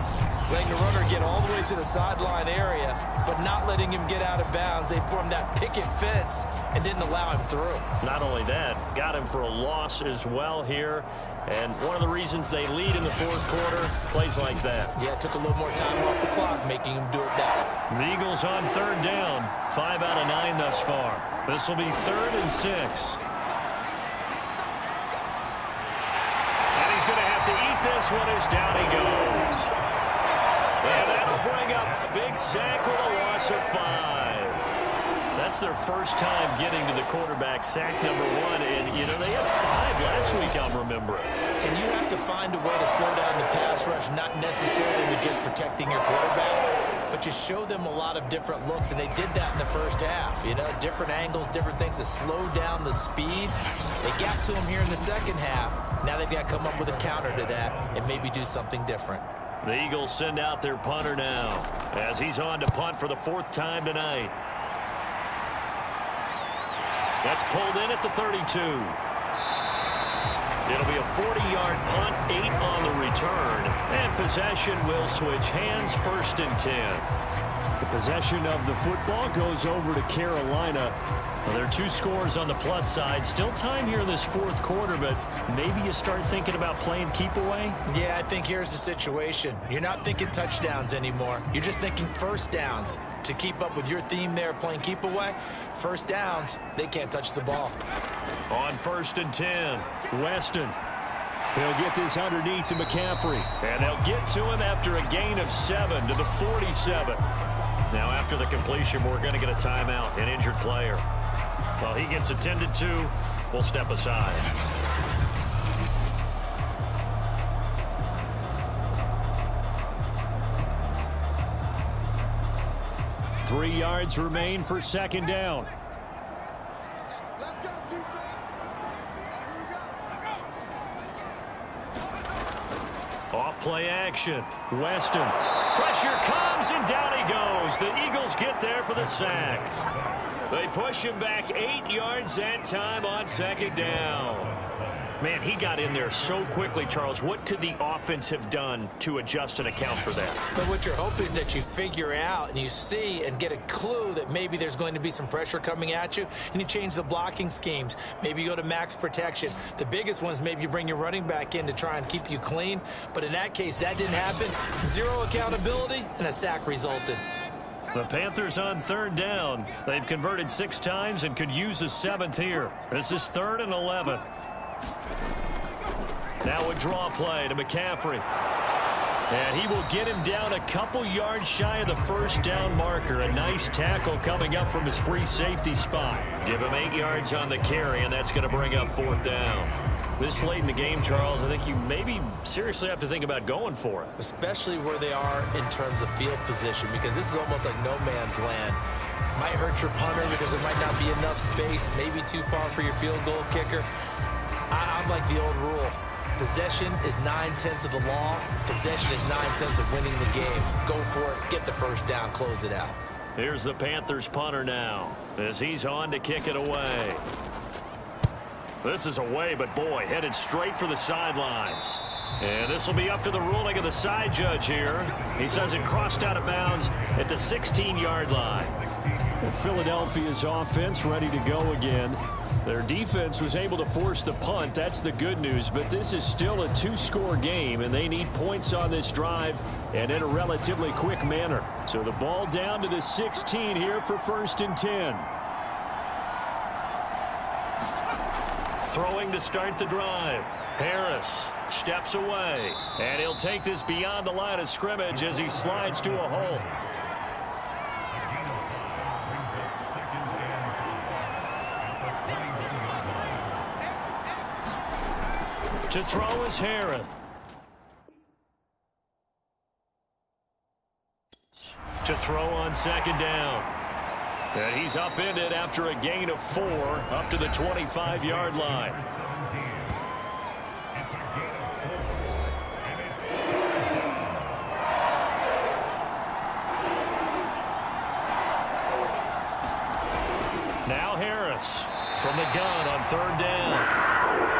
letting the runner get all the way to the sideline area, but not letting him get out of bounds. They formed that picket fence and didn't allow him through. Not only that, got him for a loss as well here. And one of the reasons they lead in the 4th quarter, plays like that. Yeah, it took a little more time off the clock, making him do it that way. The Eagles on third down. 5 out of 9 thus far. This will be 3rd and 6. And he's going to have to eat this one as down he goes. And that'll bring up big sack with a loss of 5. That's their first time getting to the quarterback, sack number 1. And, you know, they had 5 last week, I'm remembering. And you have to find a way to slow down the pass rush, not necessarily with just protecting your quarterback, but you show them a lot of different looks, and they did that in the first half. You know, different angles, different things to slow down the speed. They got to him here in the second half. Now they've got to come up with a counter to that and maybe do something different. The Eagles send out their punter now as he's on to punt for the 4th time tonight. That's pulled in at the 32. It'll be a 40-yard punt, 8 on the return, and possession will switch hands, 1st and 10. The possession of the football goes over to Carolina. Well, there are 2 scores on the plus side. Still time here in this 4th quarter, but maybe you start thinking about playing keep away? Yeah, I think here's the situation. You're not thinking touchdowns anymore. You're just thinking first downs. To keep up with your theme there, playing keep away, first downs, they can't touch the ball. On 1st and 10, Weston. He'll get this underneath to McCaffrey. And they'll get to him after a gain of 7 to the 47. Now, after the completion, we're going to get a timeout, an injured player. While he gets attended to, we'll step aside. Three yards remain for 2nd down. Let's go, defense. Off play action. Weston. Pressure comes and down he goes. The Eagles get there for the sack. They push him back 8 yards that time on 2nd down. Man, he got in there so quickly, Charles. What could the offense have done to adjust and account for that? But what you're hoping is that you figure out and you see and get a clue that maybe there's going to be some pressure coming at you, and you change the blocking schemes. Maybe you go to max protection. The biggest one is maybe you bring your running back in to try and keep you clean. But in that case, that didn't happen. 0 accountability, and a sack resulted. The Panthers on 3rd down. They've converted 6 times and could use a 7th here. This is 3rd and 11. Now a draw play to McCaffrey. And he will get him down a couple yards shy of the 1st down marker. A nice tackle coming up from his free safety spot. Give him 8 yards on the carry, and that's going to bring up 4th down. This late in the game, Charles, I think you maybe seriously have to think about going for it. Especially where they are in terms of field position, because this is almost like no man's land. Might hurt your punter because there might not be enough space, maybe too far for your field goal kicker. I'm like the old rule. Possession is 9/10 of the law. Possession is 9/10 of winning the game. Go for it. Get the 1st down. Close it out. Here's the Panthers punter now as he's on to kick it away. This is away, but boy, headed straight for the sidelines. And this will be up to the ruling of the side judge here. He says it crossed out of bounds at the 16-yard line. Philadelphia's offense ready to go again. Their defense was able to force the punt. That's the good news. But this is still a 2-score game, and they need points on this drive and in a relatively quick manner. So the ball down to the 16 here for 1st and 10. Throwing to start the drive. Harris steps away, and he'll take this beyond the line of scrimmage as he slides to a hole. To throw is Harris. To throw on 2nd down. And he's upended after a gain of 4 up to the 25-yard line. Now Harris from the gun on 3rd down.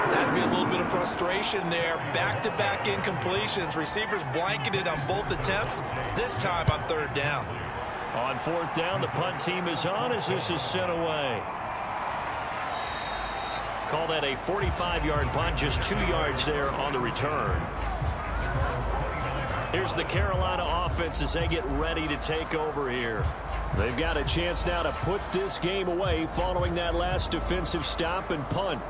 Has been a little bit of frustration there. Back-to-back incompletions. Receivers blanketed on both attempts, this time on 3rd down. On 4th down, the punt team is on as this is sent away. Call that a 45-yard punt, just 2 yards there on the return. Here's the Carolina offense as they get ready to take over here. They've got a chance now to put this game away following that last defensive stop and punt.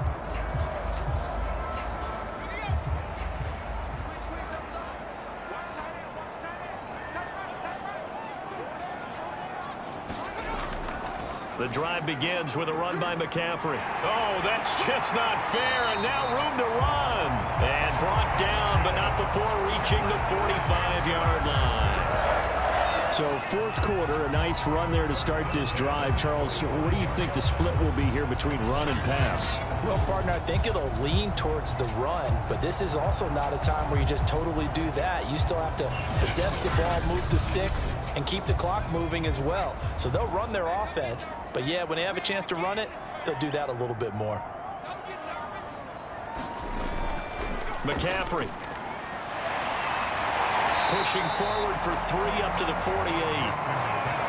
The drive begins with a run by McCaffrey. Oh, that's just not fair, and now room to run. And brought down, but not before reaching the 45-yard line. So fourth quarter, a nice run there to start this drive. Charles, what do you think the split will be here between run and pass? Well, partner, I think it'll lean towards the run, but this is also not a time where you just totally do that. You still have to possess the ball, move the sticks, and keep the clock moving as well. So they'll run their offense, but yeah, when they have a chance to run it, they'll do that a little bit more. McCaffrey pushing forward for 3 up to the 48.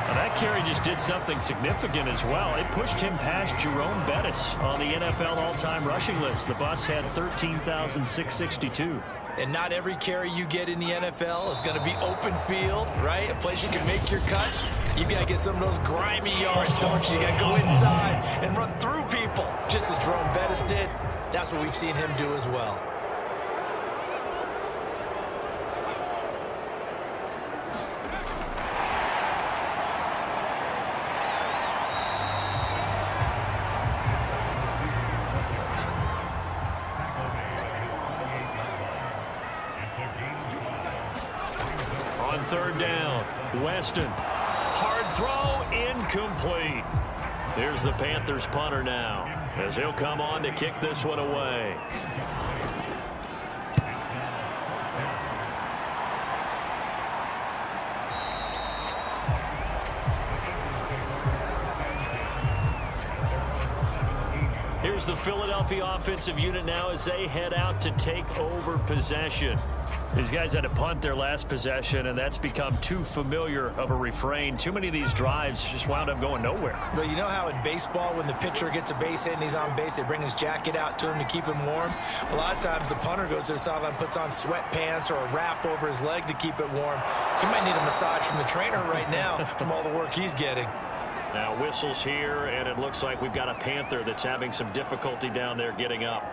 Now that carry just did something significant as well. It pushed him past Jerome Bettis on the NFL all-time rushing list. The Bucs had 13,662. And not every carry you get in the NFL is going to be open field, right? A place you can make your cuts. You got to get some of those grimy yards, don't you? You got to go inside and run through people, just as Jerome Bettis did. That's what we've seen him do as well. On third down, Weston. Hard throw, incomplete. Here's the Panthers punter now, as he'll come on to kick this one away. Here's the Philadelphia offensive unit now as they head out to take over possession. These guys had to punt their last possession, and that's become too familiar of a refrain. Too many of these drives just wound up going nowhere. Well, you know how in baseball, when the pitcher gets a base hit and he's on base, they bring his jacket out to him to keep him warm? A lot of times the punter goes to the sideline, puts on sweatpants or a wrap over his leg to keep it warm. He might need a massage from the trainer right now from all the work he's getting. Now whistles here, and it looks like we've got a Panther that's having some difficulty down there getting up.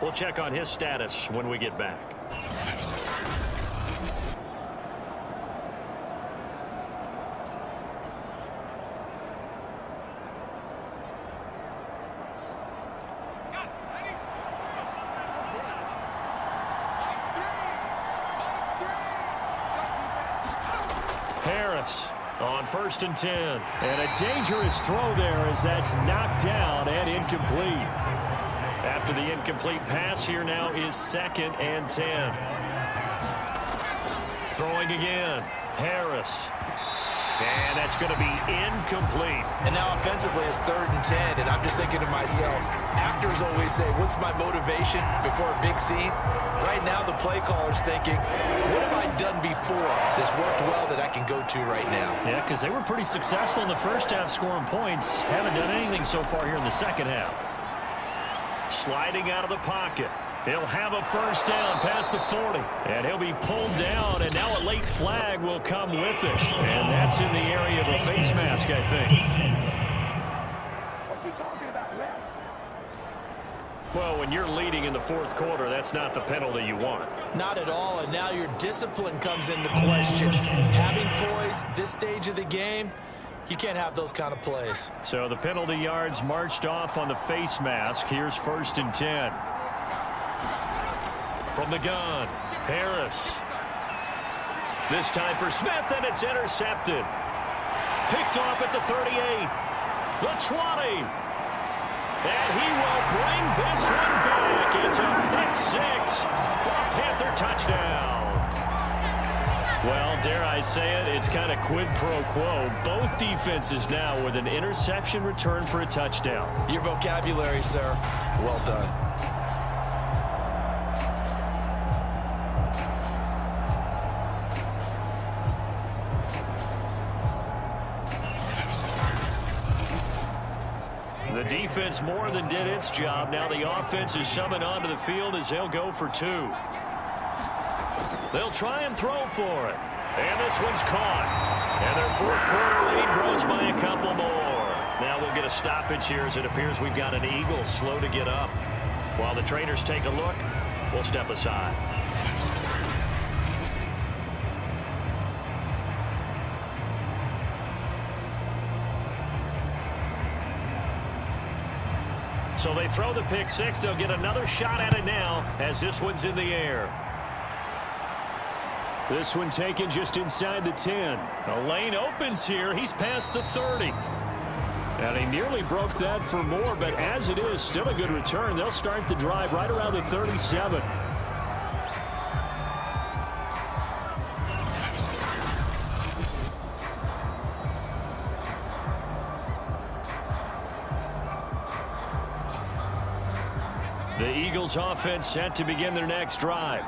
We'll check on his status when we get back. Harris on 1st and 10. And a dangerous throw there as that's knocked down and incomplete. After the incomplete pass, here now is 2nd and 10. Throwing again. Harris. And that's going to be incomplete. And now offensively it's 3rd and 10, and I'm just thinking to myself, actors always say, what's my motivation before a big scene? Right now the play caller's thinking, what have I done before that's worked well that I can go to right now? Yeah, because they were pretty successful in the first half scoring points. Haven't done anything so far here in the second half. Sliding out of the pocket. He'll have a 1st down past the 40. And he'll be pulled down, and now a late flag will come with it. And that's in the area of a face mask, I think. What you talking about, ref? Well, when you're leading in the 4th quarter, that's not the penalty you want. Not at all, and now your discipline comes into question. Having poise this stage of the game, you can't have those kind of plays. So the penalty yards marched off on the face mask. Here's 1st and 10. From the gun, Harris. This time for Smith, and it's intercepted. Picked off at the 38, the 20. And he will bring this one back. It's a pick 6 for a Panther touchdown. Well, dare I say it, it's kind of quid pro quo. Both defenses now with an interception return for a touchdown. Your vocabulary, sir. Well done. The defense more than did its job. Now the offense is summoned onto the field as they'll go for 2. They'll try and throw for it. And this one's caught. And their fourth quarter lead grows by a couple more. Now we'll get a stoppage here as it appears we've got an Eagle slow to get up. While the trainers take a look, we'll step aside. So they throw the pick six. They'll get another shot at it now as this one's in the air. This one taken just inside the 10. The lane opens here. He's past the 30. And he nearly broke that for more, but as it is, still a good return. They'll start the drive right around the 37. The Eagles offense set to begin their next drive.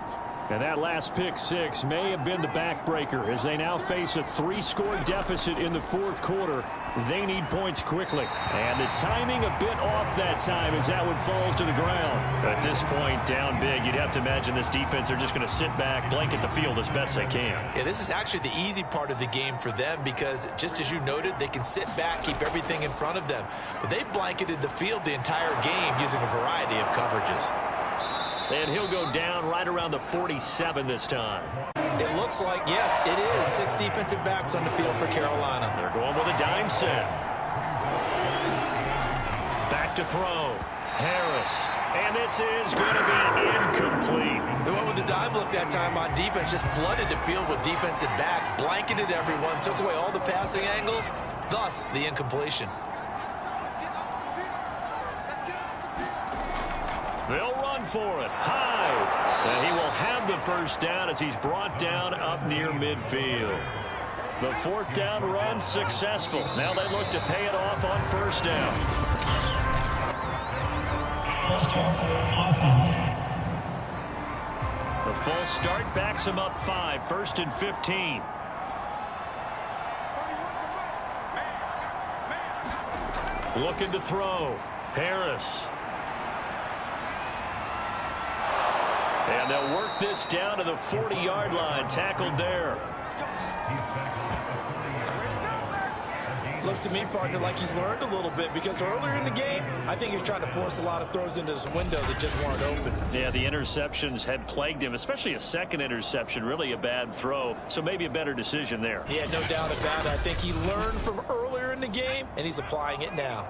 And that last pick six may have been the backbreaker as they now face a 3-score deficit in the fourth quarter. They need points quickly. And the timing a bit off that time as that one falls to the ground. At this point, down big, you'd have to imagine this defense are just going to sit back, blanket the field as best they can. Yeah, this is actually the easy part of the game for them because, just as you noted, they can sit back, keep everything in front of them. But they've blanketed the field the entire game using a variety of coverages. And he'll go down right around the 47 this time. It looks like, yes, it is 6 defensive backs on the field for Carolina. They're going with a dime set. Back to throw. Harris. And this is going to be incomplete. They went with the dime look that time on defense, just flooded the field with defensive backs, blanketed everyone, took away all the passing angles, thus the incompletion. They'll run for it. High. And he will have the first down as he's brought down up near midfield. The fourth down run successful. Now they look to pay it off on first down. The false start backs him up 5. 1st and 15. Looking to throw. Harris. And they'll work this down to the 40-yard line. Tackled there. Looks to me, partner, like he's learned a little bit because earlier in the game, I think he was trying to force a lot of throws into some windows that just weren't open. Yeah, the interceptions had plagued him, especially a second interception, really a bad throw. So maybe a better decision there. Yeah, no doubt about it. I think he learned from earlier in the game, and he's applying it now.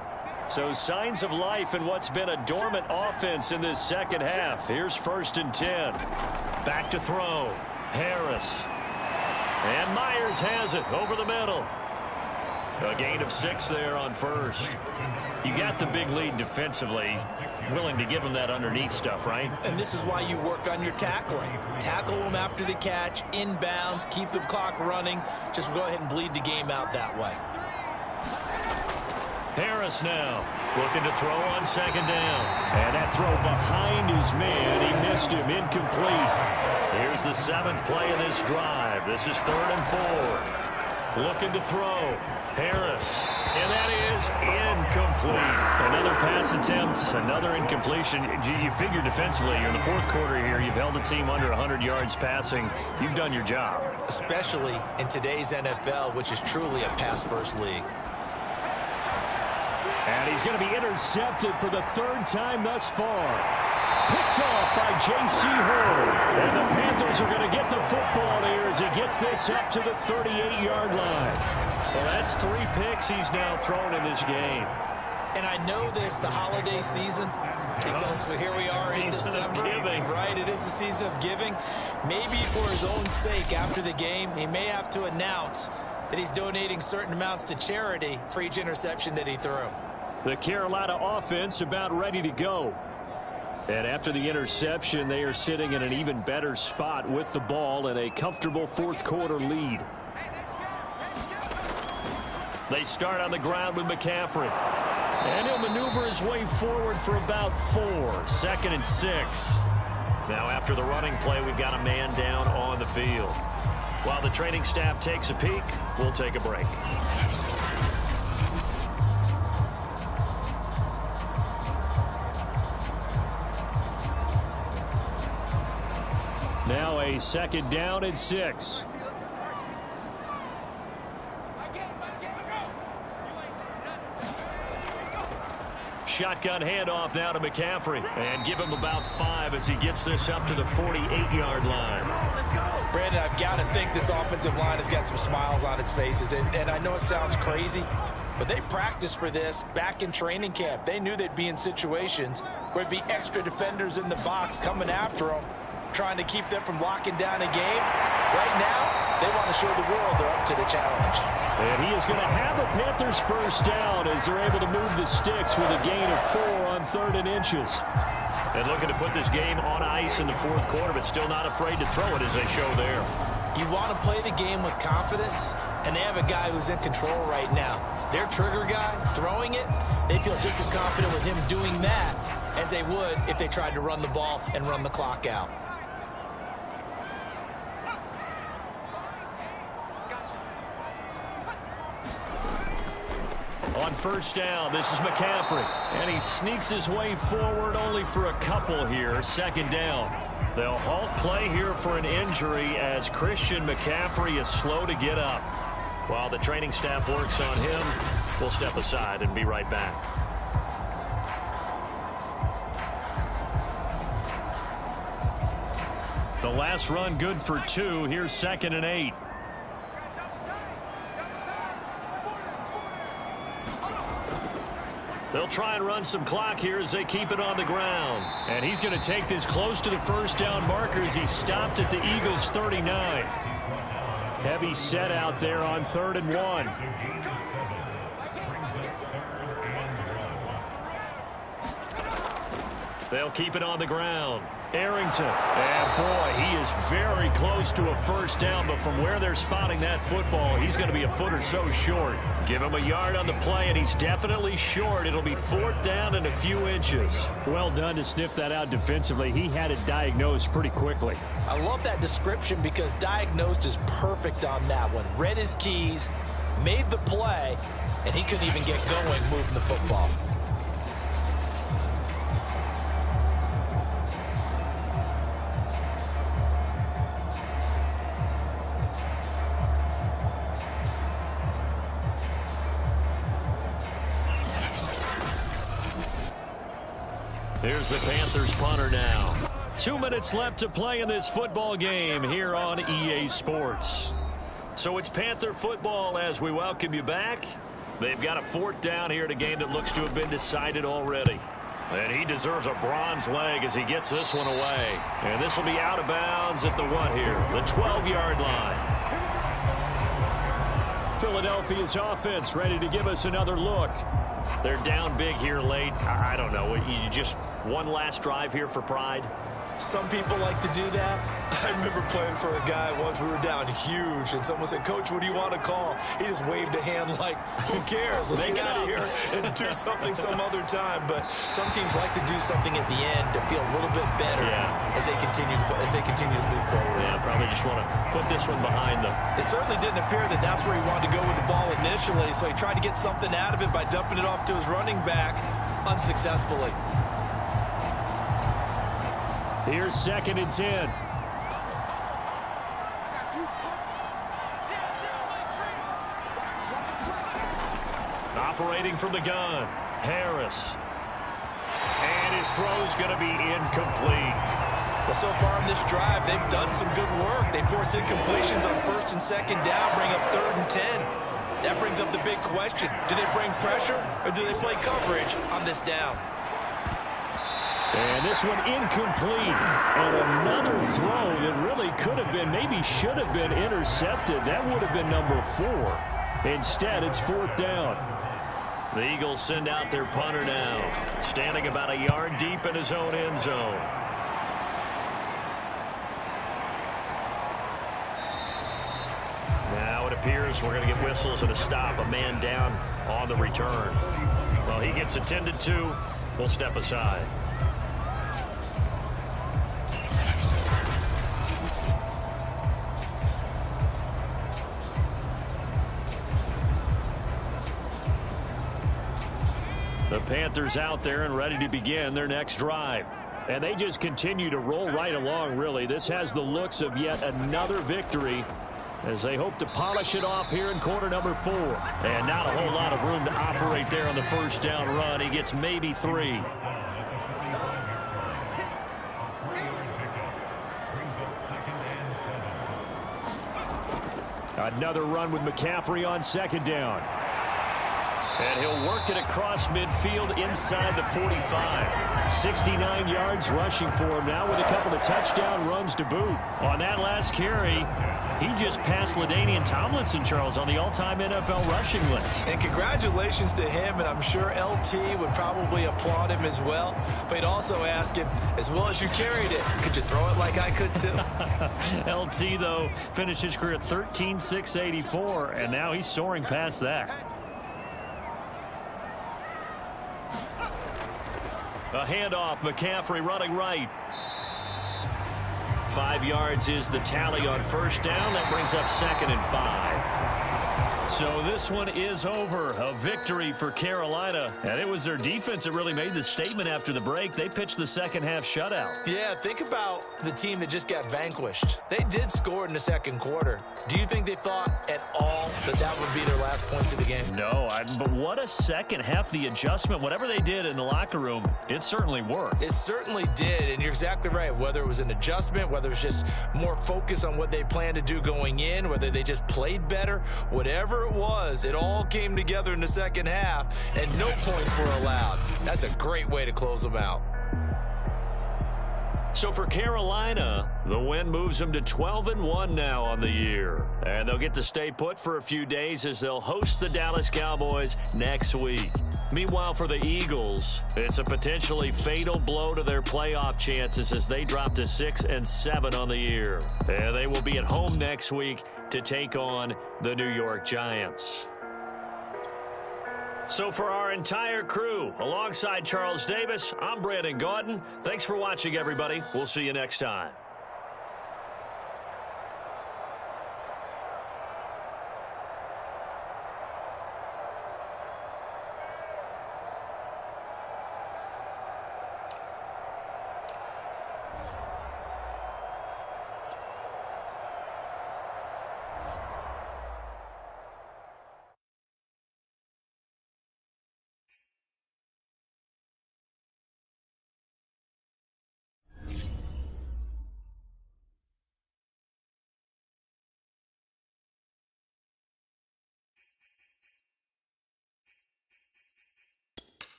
So signs of life in what's been a dormant offense in this second half. Here's 1st and 10. Back to throw. Harris. And Myers has it over the middle. A gain of 6 there on first. You got the big lead defensively. Willing to give him that underneath stuff, right? And this is why you work on your tackling. Tackle them after the catch, inbounds, keep the clock running. Just go ahead and bleed the game out that way. Harris now looking to throw on 2nd down. And that throw behind his man. He missed him. Incomplete. Here's the 7th play of this drive. This is 3rd and 4. Looking to throw. Harris. And that is incomplete. Another pass attempt. Another incompletion. You figure defensively, you're in the 4th quarter here. You've held the team under 100 yards passing. You've done your job. Especially in today's NFL, which is truly a pass-first league. And he's going to be intercepted for the 3rd time thus far. Picked off by J.C. Horn. And the Panthers are going to get the football here as he gets this up to the 38-yard line. Well, that's 3 picks he's now thrown in this game. And I know this, the holiday season, because here we are in December, right? It is the season of giving. Maybe for his own sake, after the game, he may have to announce that he's donating certain amounts to charity for each interception that he threw. The Carolina offense about ready to go. And after the interception, they are sitting in an even better spot with the ball and a comfortable 4th quarter lead. They start on the ground with McCaffrey. And he'll maneuver his way forward for about 4. 2nd and 6. Now after the running play, we've got a man down on the field. While the training staff takes a peek, we'll take a break. Now play. Second down and 6. Shotgun handoff now to McCaffrey. And give him about 5 as he gets this up to the 48-yard line. Brandon, I've got to think this offensive line has got some smiles on its faces. And I know it sounds crazy, but they practiced for this back in training camp. They knew they'd be in situations where there'd be extra defenders in the box coming after them, trying to keep them from locking down a game. Right now, they want to show the world they're up to the challenge. And he is going to have a Panthers first down as they're able to move the sticks with a gain of 4 on 3rd and inches. And looking to put this game on ice in the 4th quarter, but still not afraid to throw it as they show there. You want to play the game with confidence, and they have a guy who's in control right now. Their trigger guy, throwing it, they feel just as confident with him doing that as they would if they tried to run the ball and run the clock out. On first down, this is McCaffrey. And he sneaks his way forward only for a couple here. Second down. They'll halt play here for an injury as Christian McCaffrey is slow to get up. While the training staff works on him, we'll step aside and be right back. The last run good for 2. Here's 2nd and 8. They'll try and run some clock here as they keep it on the ground. And he's going to take this close to the first down marker as he stopped at the Eagles' 39. Heavy set out there on 3rd and 1. They'll keep it on the ground. Arrington. And boy, he is very close to a first down, but from where they're spotting that football, he's going to be a foot or so short. Give him a yard on the play, and he's definitely short. It'll be 4th down and a few inches. Well done to sniff that out defensively. He had it diagnosed pretty quickly. I love that description because diagnosed is perfect on that one. Read his keys, made the play, and he couldn't even get going moving the football. Here's the Panthers punter now. 2 minutes left to play in this football game here on EA Sports. So it's Panther football as we welcome you back. They've got a 4th down here in a game that looks to have been decided already. And he deserves a bronze leg as he gets this one away. And this will be out of bounds at the what here? The 12-yard line. Philadelphia's offense ready to give us another look. They're down big here late. I don't know. You just one last drive here for pride? Some people like to do that. I remember playing for a guy once. We were down huge, and someone said, "Coach, what do you want to call?" He just waved a hand like, "Who cares? Let's get out of here and do something some other time." But some teams like to do something at the end to feel a little bit better as they continue to move forward. Yeah, probably just want to put this one behind them. It certainly didn't appear that that's where he wanted to go with the ball initially, so he tried to get something out of it by dumping it off to his running back unsuccessfully. Here's 2nd and 10. Operating from the gun, Harris. And his throw's going to be incomplete. Well, so far in this drive, they've done some good work. They force incompletions on 1st and 2nd down, bring up 3rd and 10. That brings up the big question. Do they bring pressure or do they play coverage on this down? And this one incomplete. And another throw that really could have been, maybe should have been intercepted. That would have been number 4. Instead, it's 4th down. The Eagles send out their punter now, standing about a yard deep in his own end zone. Now it appears we're going to get whistles and a stop. A man down on the return. Well, he gets attended to. We'll step aside. The Panthers out there and ready to begin their next drive. And they just continue to roll right along, really. This has the looks of yet another victory as they hope to polish it off here in quarter number 4. And not a whole lot of room to operate there on the first down run. He gets maybe 3. Another run with McCaffrey on second down. And he'll work it across midfield inside the 45. 69 yards rushing for him now with a couple of touchdown runs to boot. On that last carry, he just passed LaDainian Tomlinson, Charles, on the all-time NFL rushing list. And congratulations to him, and I'm sure LT would probably applaud him as well. But he'd also ask him, as well as you carried it, could you throw it like I could too? LT, though, finished his career at 13,684, and now he's soaring past that. A handoff, McCaffrey running right. 5 yards is the tally on first down. That brings up 2nd and 5. So this one is over. A victory for Carolina. And it was their defense that really made the statement after the break. They pitched the second half shutout. Yeah, think about the team that just got vanquished. They did score in the second quarter. Do you think they thought at all that that would be their last points of the game? No, but what a second half. The adjustment, whatever they did in the locker room, it certainly worked. It certainly did, and you're exactly right. Whether it was an adjustment, whether it was just more focus on what they planned to do going in, whether they just played better, whatever it was, it all came together in the second half, and no points were allowed. That's a great way to close them out. So for Carolina, the win moves them to 12-1 now on the year. And they'll get to stay put for a few days as they'll host the Dallas Cowboys next week. Meanwhile, for the Eagles, it's a potentially fatal blow to their playoff chances as they drop to 6-7 on the year. And they will be at home next week to take on the New York Giants. So for our entire crew, alongside Charles Davis, I'm Brandon Gaudin. Thanks for watching, everybody. We'll see you next time.